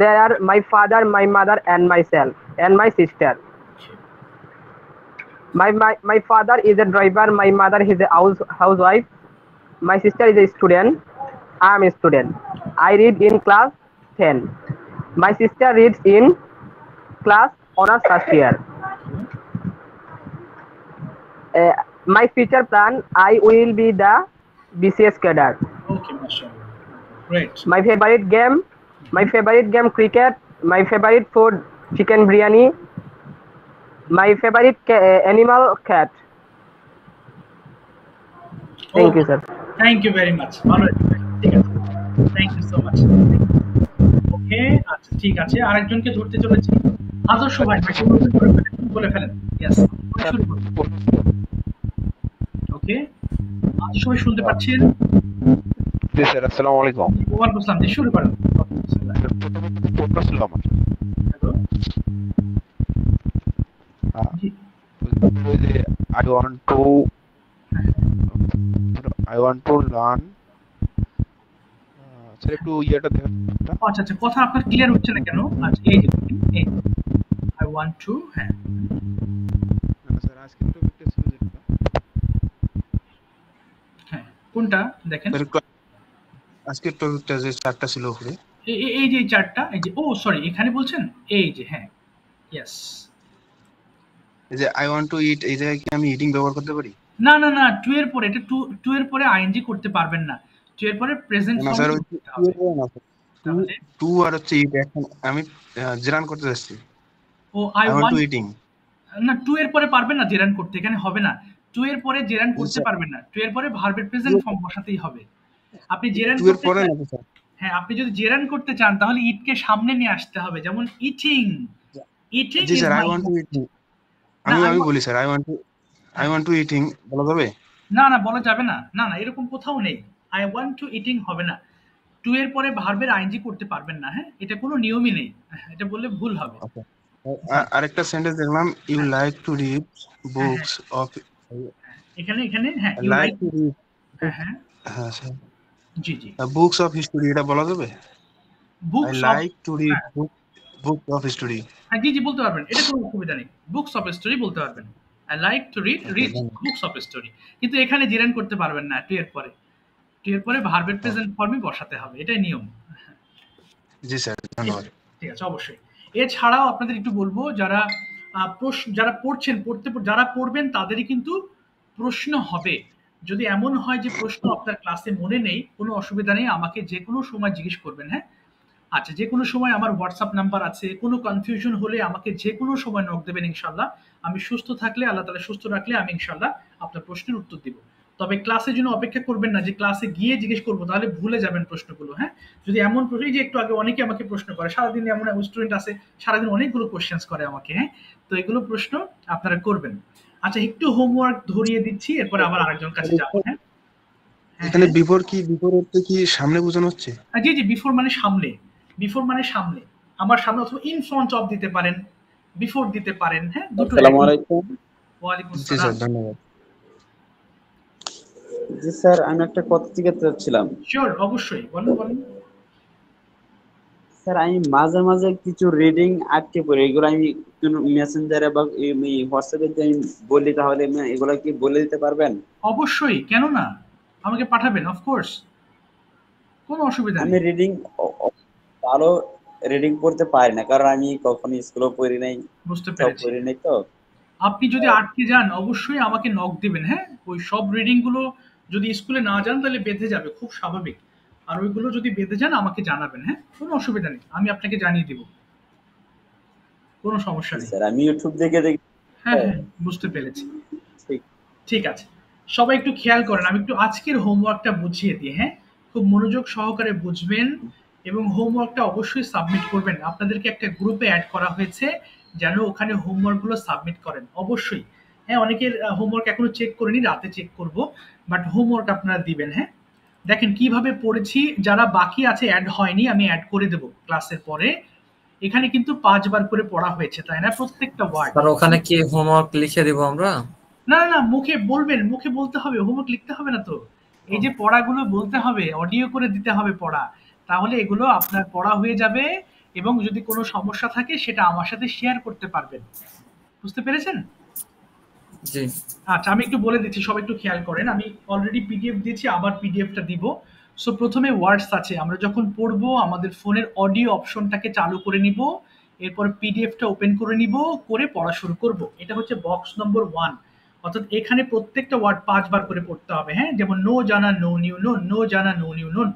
There are my father, my mother, and myself, and my sister. My father is a driver. My mother is a housewife. My sister is a student. I am a student. I read in class 10. My sister reads in class honors first year. My future plan, I will be the BCS cadre. Okay, mashallah. Great. My favorite game cricket. My favorite food, chicken biryani. My favorite animal, cat. Thank you, sir. Thank you very much. ভালো ঠিক আছে। Thank you so much. ওকে, আচ্ছা ঠিক আছে। আরেকজনকে ধরতে চলেছি। আদর্শ ভাই বলে ফেলেন। Yes. শুরু করুন। ওকে। আদর্শ ভাই শুনতে পাচ্ছেন? জি স্যার, আসসালামু আলাইকুম। ওয়ালাইকুম আসসালাম। জি শুরু করেন। প্রশ্ন ছিল আমার। Hello. I want to learn. Sir একটু ইয়েটা দেখেন। আচ্ছা আচ্ছা, কথা আপনার ক্লিয়ার হচ্ছে না কেন? আচ্ছা এই যে I want to, হ্যাঁ। স্যার আজকে টপিকটা ছিল যেটা। হ্যাঁ, কোনটা দেখেন? আজকে টপিকটা যে চারটা ছিল উপরে। এই যে চারটা, এই যে সরি এখানে বলছেন, এই যে হ্যাঁ, ইয়েস। এই যে I want to eat, এই জায়গায় কি আমি ইটিং ব্যবহার করতে পারি? না না না, টু এর পরে এটা টু এর পরে আইএনজি করতে পারবেন না। টু এর পরে প্রেজেন্ট ফর্ম করতে হবে। তাহলে টু আর হচ্ছে ইট, এখন আমি জেরান করতে যাচ্ছি। I want to eating। না, টু এর পরে পারবেন না জেরান করতে, এখানে হবে না। টু এর পরে জেরান করতে পারবেন না। টু এর পরে ভার্বের প্রেজেন্ট ফর্ম বসাতেই হবে। আপনি জেরান করতে চান, হ্যাঁ, আপনি যদি জেরান করতে চান তাহলে ইটকে সামনে নিয়ে আসতে হবে, যেমন eating. Eating G sir, I want to eating। আমি বলি sir I want to eating বলা যাবে? না না, বলা যাবে না। না না, এরকম কোথাও নেই। I want to eating হবে না। টু এর পরে ভার্বের আইএনজি করতে পারবেন না। হ্যাঁ, এটা কোনো নিয়মই নেই, এটা বললে ভুল হবে। আরেকটা সেন্টেন্স দেখলাম, you like to read books of. এখানে হ্যাঁ, ইউ লাইক টু রিড, হ্যাঁ হ্যাঁ স্যার, জি জি, বুকস অফ হিস্টরি এটা বলা যাবে? Books I like to read books of history. হ্যাঁ জি জি, বলতে পারবেন, এটা কোনো অসুবিধা নেই। বুকস অফ স্টোরি বলতে পারবেন। I like to read books of story. কিন্তু এখানে জেরান করতে পারবেন না। টু এর পরে ভার্বের প্রেজেন্ট ফর্মই বসাতে হবে, এটাই নিয়ম। জি স্যার, ধন্যবাদ। ঠিক আছে, অবশ্যই। এছাড়াও আপনাদের একটু বলবো, যারা যারা পড়বেন তাদেরই কিন্তু প্রশ্ন হবে। যদি এমন হয় যে প্রশ্ন আপনার ক্লাসে মনে নেই, কোনো অসুবিধা নেই, আমাকে যে কোনো সময় জিজ্ঞেস করবেন। হ্যাঁ, আচ্ছা, যে কোনো সময় আমার হোয়াটসঅ্যাপ নাম্বার আছে। কোনো কনফিউশন হলে আমাকে যে কোনো সময় নক দেবেন ইনশাল্লাহ। আমি সুস্থ থাকলে, আল্লাহ তাআলা সুস্থ রাখলে আমি ইনশাল্লাহ আপনার প্রশ্নের উত্তর দিব। তবে ক্লাসের জন্য অপেক্ষা করবেন না যে ক্লাসে গিয়ে জিজ্ঞেস করবো, তাহলে ভুলে যাবেন প্রশ্নগুলো। হ্যাঁ, যদি এমন প্রশ্ন, যে একটু আগে অনেকে আমাকে প্রশ্ন করে, সারাদিন এমন স্টুডেন্ট আছে সারাদিন অনেকগুলো কোশ্চেন্স করে আমাকে। হ্যাঁ, তো এগুলো প্রশ্ন আপনারা করবেন। আচ্ছা, একটু হোমওয়ার্ক ধরিয়ে দিচ্ছি, এরপর আবার আরেকজন কাছে যাবো। হ্যাঁ, এখানে বিফোর অর্থ কি সামনে বোঝানো হচ্ছে? জি জি, বিফোর মানে সামনে। বিফোর মানে সামনে, আমার সামনে, অথবা ইন ফ্রন্ট অফ দিতে পারেন, বিফোর দিতে পারেন। হ্যাঁ, দুটো। আসসালামু আলাইকুম। ওয়ালাইকুম জি স্যার, আসসালাম। ধন্যবাদ। জি স্যার, আমি একটা কথা জিজ্ঞাসা করছিলাম। শিওর, অবশ্যই, বলেন। স্যার, আমি মাঝে মাঝে কিছু রিডিং আটকে পড়ি, এগুলো আমি মেসেঞ্জারে বা হোয়াটসঅ্যাপে যে আমি বলি, তাহলে এগুলো কি বলে দিতে পারবেন? অবশ্যই, কেন না, আমাকে পাঠাবেন, অফকোর্স, কোনো অসুবিধা নেই। আমি রিডিং ভালো রিডিং পড়তে পারি না, কারণ আমি কখনো স্কুলে পড়ি নাই, বুঝতে সব পেরেছি। পড়ি নাই। তো আপনি যদি আটকে যান অবশ্যই আমাকে নক দিবেন। হ্যাঁ, ওই সব রিডিং গুলো যদি স্কুলে না যান তাহলে বেঁধে যাবে, খুব স্বাভাবিক। আর ওইগুলো যদি বেঁধে যান আমাকে জানাবেন। হ্যাঁ, কোনো অসুবিধা নেই, আমি আপনাকে জানিয়ে দিব, কোনো সমস্যা নেই। স্যার, আমি ইউটিউব দেখে দেখি। হ্যাঁ হ্যাঁ, বুঝতে পেরেছি। ঠিক আছে, সবাই একটু খেয়াল করেন, আমি একটু আজকের হোমওয়ার্কটা বুঝিয়ে দিই। হ্যাঁ, খুব মনোযোগ সহকারে বুঝবেন এবং হোমওয়ার্কটা অবশ্যই সাবমিট করবেন। আপনাদেরকে একটা গ্রুপে অ্যাড করা হয়েছে, যেন ওখানে হোমওয়ার্কগুলো সাবমিট করেন অবশ্যই। হ্যাঁ, অনেকের হোমওয়ার্ক এখনো চেক করিনি, রাতে চেক করব, বাট হোমওয়ার্ক আপনারা দিবেন। হ্যাঁ, দেখেন কিভাবে পড়েছি। যারা বাকি আছে, অ্যাড হয়নি, আমি অ্যাড করে দেব ক্লাসের পরে। এখানে কিন্তু 5 বার করে পড়া হয়েছে, তাই না? প্রত্যেকটা ওয়ার্ড। আর ওখানে কি হোমওয়ার্ক লিখে দিব আমরা? না না, মুখে বলবেন, মুখে বলতে হবে, হোমওয়ার্ক লিখতে হবে না তো। এই যে পড়াগুলো বলতে হবে, অডিও করে দিতে হবে পড়া, তাহলে এগুলো আপনার পড়া হয়ে যাবে। এবং যদি কোনো সমস্যা থাকে সেটা আমার সাথে শেয়ার করতে পারবেন। বুঝতে পেরেছেন? জি। আচ্ছা, আমি একটু বলে দিচ্ছি, সবাই একটু খেয়াল করেন। আমি অলরেডি পিডিএফ দিয়েছি, আবার পিডিএফটা দিব। সো প্রথমে ওয়ার্ডস আছে, আমরা যখন পড়বো আমাদের ফোনের অডিও অপশনটাকে চালু করে নিব, এরপর পিডিএফটা ওপেন করে নিব, করে পড়া শুরু করব। এটা হচ্ছে বক্স নম্বর 1, অর্থাৎ এখানে প্রত্যেকটা ওয়ার্ড 5 বার করে পড়তে হবে, হ্যাঁ? যেমন নো জানা নো নিউ নোন, নো জানা নো নিউ নোন,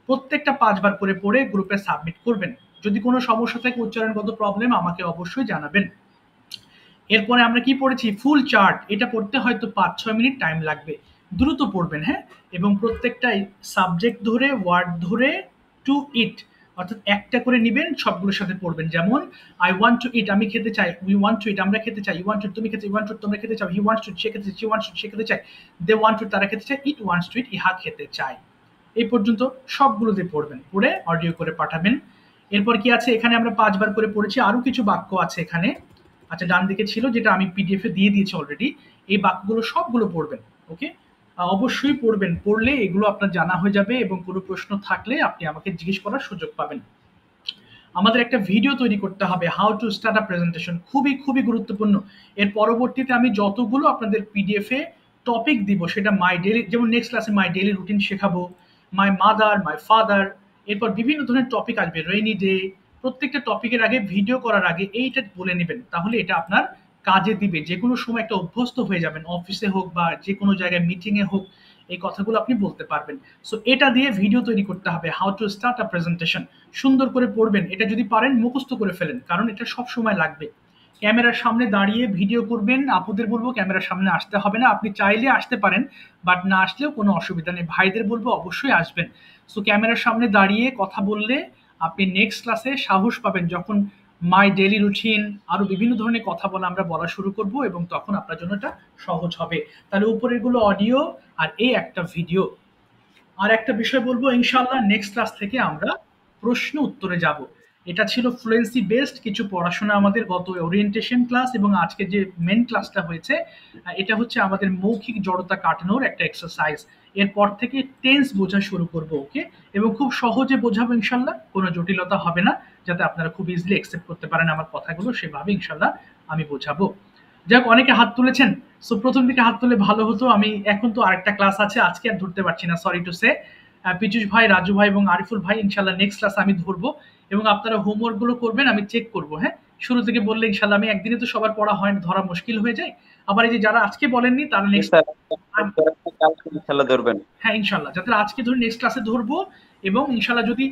প্রত্যেকটা 5 বার করে পড়ে গ্রুপে সাবমিট করবেন। যদি কোনো সমস্যা থাকে, উচ্চারণগত প্রবলেম, আমাকে অবশ্যই জানাবেন। এরপরে আমরা কি পড়েছি? ফুল চার্ট। এটা পড়তে হয়তো 5-6 মিনিট টাইম লাগবে, দ্রুত পড়বেন, হ্যাঁ? এবং প্রত্যেকটাই সাবজেক্ট ধরে, ওয়ার্ড ধরে, টু ইট অর্থাৎ একটা করে নিবেন, সবগুলোর সাথে পড়বেন। যেমন আই ওয়ান্ট টু ইট, আমি খেতে চাই, উই ওয়ান্ট টু ইট, আমরা খেতে চাই, ইউ ওয়ান্ট টু, তুমি খেতে, ইউ ওয়ান্ট টু, তোমরা খেতে চাও, হি ওয়ান্টস টু, সে খেতে চায়, শি ওয়ান্টস টু, সে খেতে চায়, দে ওয়ান্ট টু, তারা খেতে চায়, ইট ওয়ান্টস টু ইট, ইহা খেতে চায়। এই পর্যন্ত সবগুলোতে পড়বেন, পড়ে অডিও করে পাঠাবেন। এরপর কি আছে এখানে? আমরা 5 বার করে পড়েছি, আরো কিছু বাক্য আছে এখানে। আচ্ছা, ডান দিকে ছিল, যেটা আমি পিডিএফ এ দিয়ে দিয়েছি অলরেডি। এই বাক্যগুলো সবগুলো পড়বেন, ওকে? অবশ্যই পড়বেন, পড়লে এগুলো আপনার জানা হয়ে যাবে এবং কোনো প্রশ্ন থাকলে আপনি আমাকে জিজ্ঞেস করার সুযোগ পাবেন। আমাদের একটা ভিডিও তৈরি করতে হবে, how to start a presentation, খুবই খুবই গুরুত্বপূর্ণ। এর পরবর্তীতে আমি যতগুলো আপনাদের পিডিএফ এ টপিক দিব, সেটা মাই ডেইলি, যেমন নেক্সট ক্লাসে মাই ডেইলি রুটিন শেখাবো, মাই মাদার, মাই ফাদার, এরপর বিভিন্ন ধরনের টপিক আসবে, রেইনি ডে। প্রত্যেকটা টপিকের আগে, ভিডিও করার আগে এইটা বলে নেবেন, তাহলে এটা আপনার কাজে দিবে। যে কোনো সময় একটা অভ্যস্ত হয়ে যাবেন, অফিসে হোক বা যে কোনো জায়গায় মিটিং এ হোক, এই কথাগুলো আপনি বলতে পারবেন। সো এটা দিয়ে ভিডিও তৈরি করতে হবে, how to start a presentation. সুন্দর করে পড়বেন, এটা যদি পারেন মুখস্থ করে ফেলেন, কারণ এটা সব সময় লাগবে। ক্যামেরার সামনে দাঁড়িয়ে ভিডিও করবেন। আপুদের বলবো ক্যামেরার সামনে আসতে হবে না, আপনি চাইলে আসতে পারেন, বাট না আসলেও কোনো অসুবিধা নেই। ভাইদের বলবো অবশ্যই আসবেন। সো ক্যামেরার সামনে দাঁড়িয়ে কথা বললে আপনি নেক্সট ক্লাসে সাহস পাবেন, যখন মাই ডেইলি রুটিন আরো বিভিন্ন ধরনের কথা আমরা বলা শুরু করব, এবং তখন আপনার জন্য এটা সহজ হবে। তাহলে উপরের গুলো অডিও, আর এই একটা ভিডিও। আর একটা বিষয় বলবো, ইনশাআল্লাহ নেক্সট ক্লাস থেকে আমরা প্রশ্ন উত্তরে যাব। এটা ছিল ফ্লুয়েন্সি বেসড কিছু পড়াশোনা আমাদের গত ওরিয়েন্টেশন ক্লাস, এবং আজকে যে মেন ক্লাসটা হয়েছে, এটা হচ্ছে আমাদের মৌখিক জড়তা কাটানোর একটা এক্সারসাইজ। এরপর থেকে টেন্স বোঝা শুরু করব, ওকে? এবং খুব সহজে বোঝাবো ইনশাআল্লাহ, কোনো জটিলতা হবে না, যাতে আপনারা খুব ইজিলি অ্যাকসেপ্ট করতে পারেন আমার কথাগুলো, সেভাবে ইনশাআল্লাহ আমি বোঝাবো। যাক, অনেকে হাত তুলেছেন। সো প্রথম দিকে হাত তুলে ভালো হতো, আমি এখন তো আরেকটা ক্লাস আছে, আজকে আর ধরতে পারছি না, সরি টু সে। পিচুষ ভাই, রাজু ভাই এবং আরিফুল ভাই, ইনশাআল্লাহ নেক্সট ক্লাস আমি ধরবো, এবং আপনারা হোমওয়ার্ক গুলো করবেন, আমি চেক করবো, হ্যাঁ? শুরু থেকে বললে ইনশাআল্লাহ, আমি একদিনে তো সবার পড়া হয় না, ধরা মুশকিল হয়ে যায়। আবার এই যে যারা আজকে বলেননি, তারা নেক্সট, ইনশাআল্লাহ ধরবেন। হ্যাঁ ইনশাআল্লাহ, যাতে আজকে ধরে নেক্সট ক্লাসে ধরবো, এবং ইনশাআল্লাহ যদি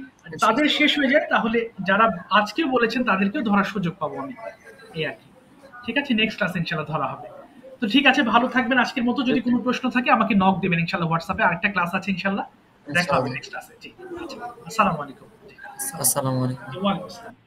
তাদের শেষ হয়ে যায়, তাহলে যারা আজকে বলেছেন তাদেরকেও ধরার সুযোগ পাবো আমি, এই আর কি। ঠিক আছে, নেক্সট ক্লাসে ইনশাআল্লাহ ধরা হবে। তো ঠিক আছে, ভালো থাকবেন আজকের মতো। যদি কোনো প্রশ্ন থাকে আমাকে নক দেবেন ইনশাআল্লাহ হোয়াটসঅ্যাপে, আরেকটা ক্লাস আছে ইনশাআল্লাহ, দেখা হবে নেক্সট ক্লাসে। জি, আচ্ছা, আসসালামু আলাইকুম। আসসালামু আলাইকুম। ওয়া আলাইকুম আসসালাম।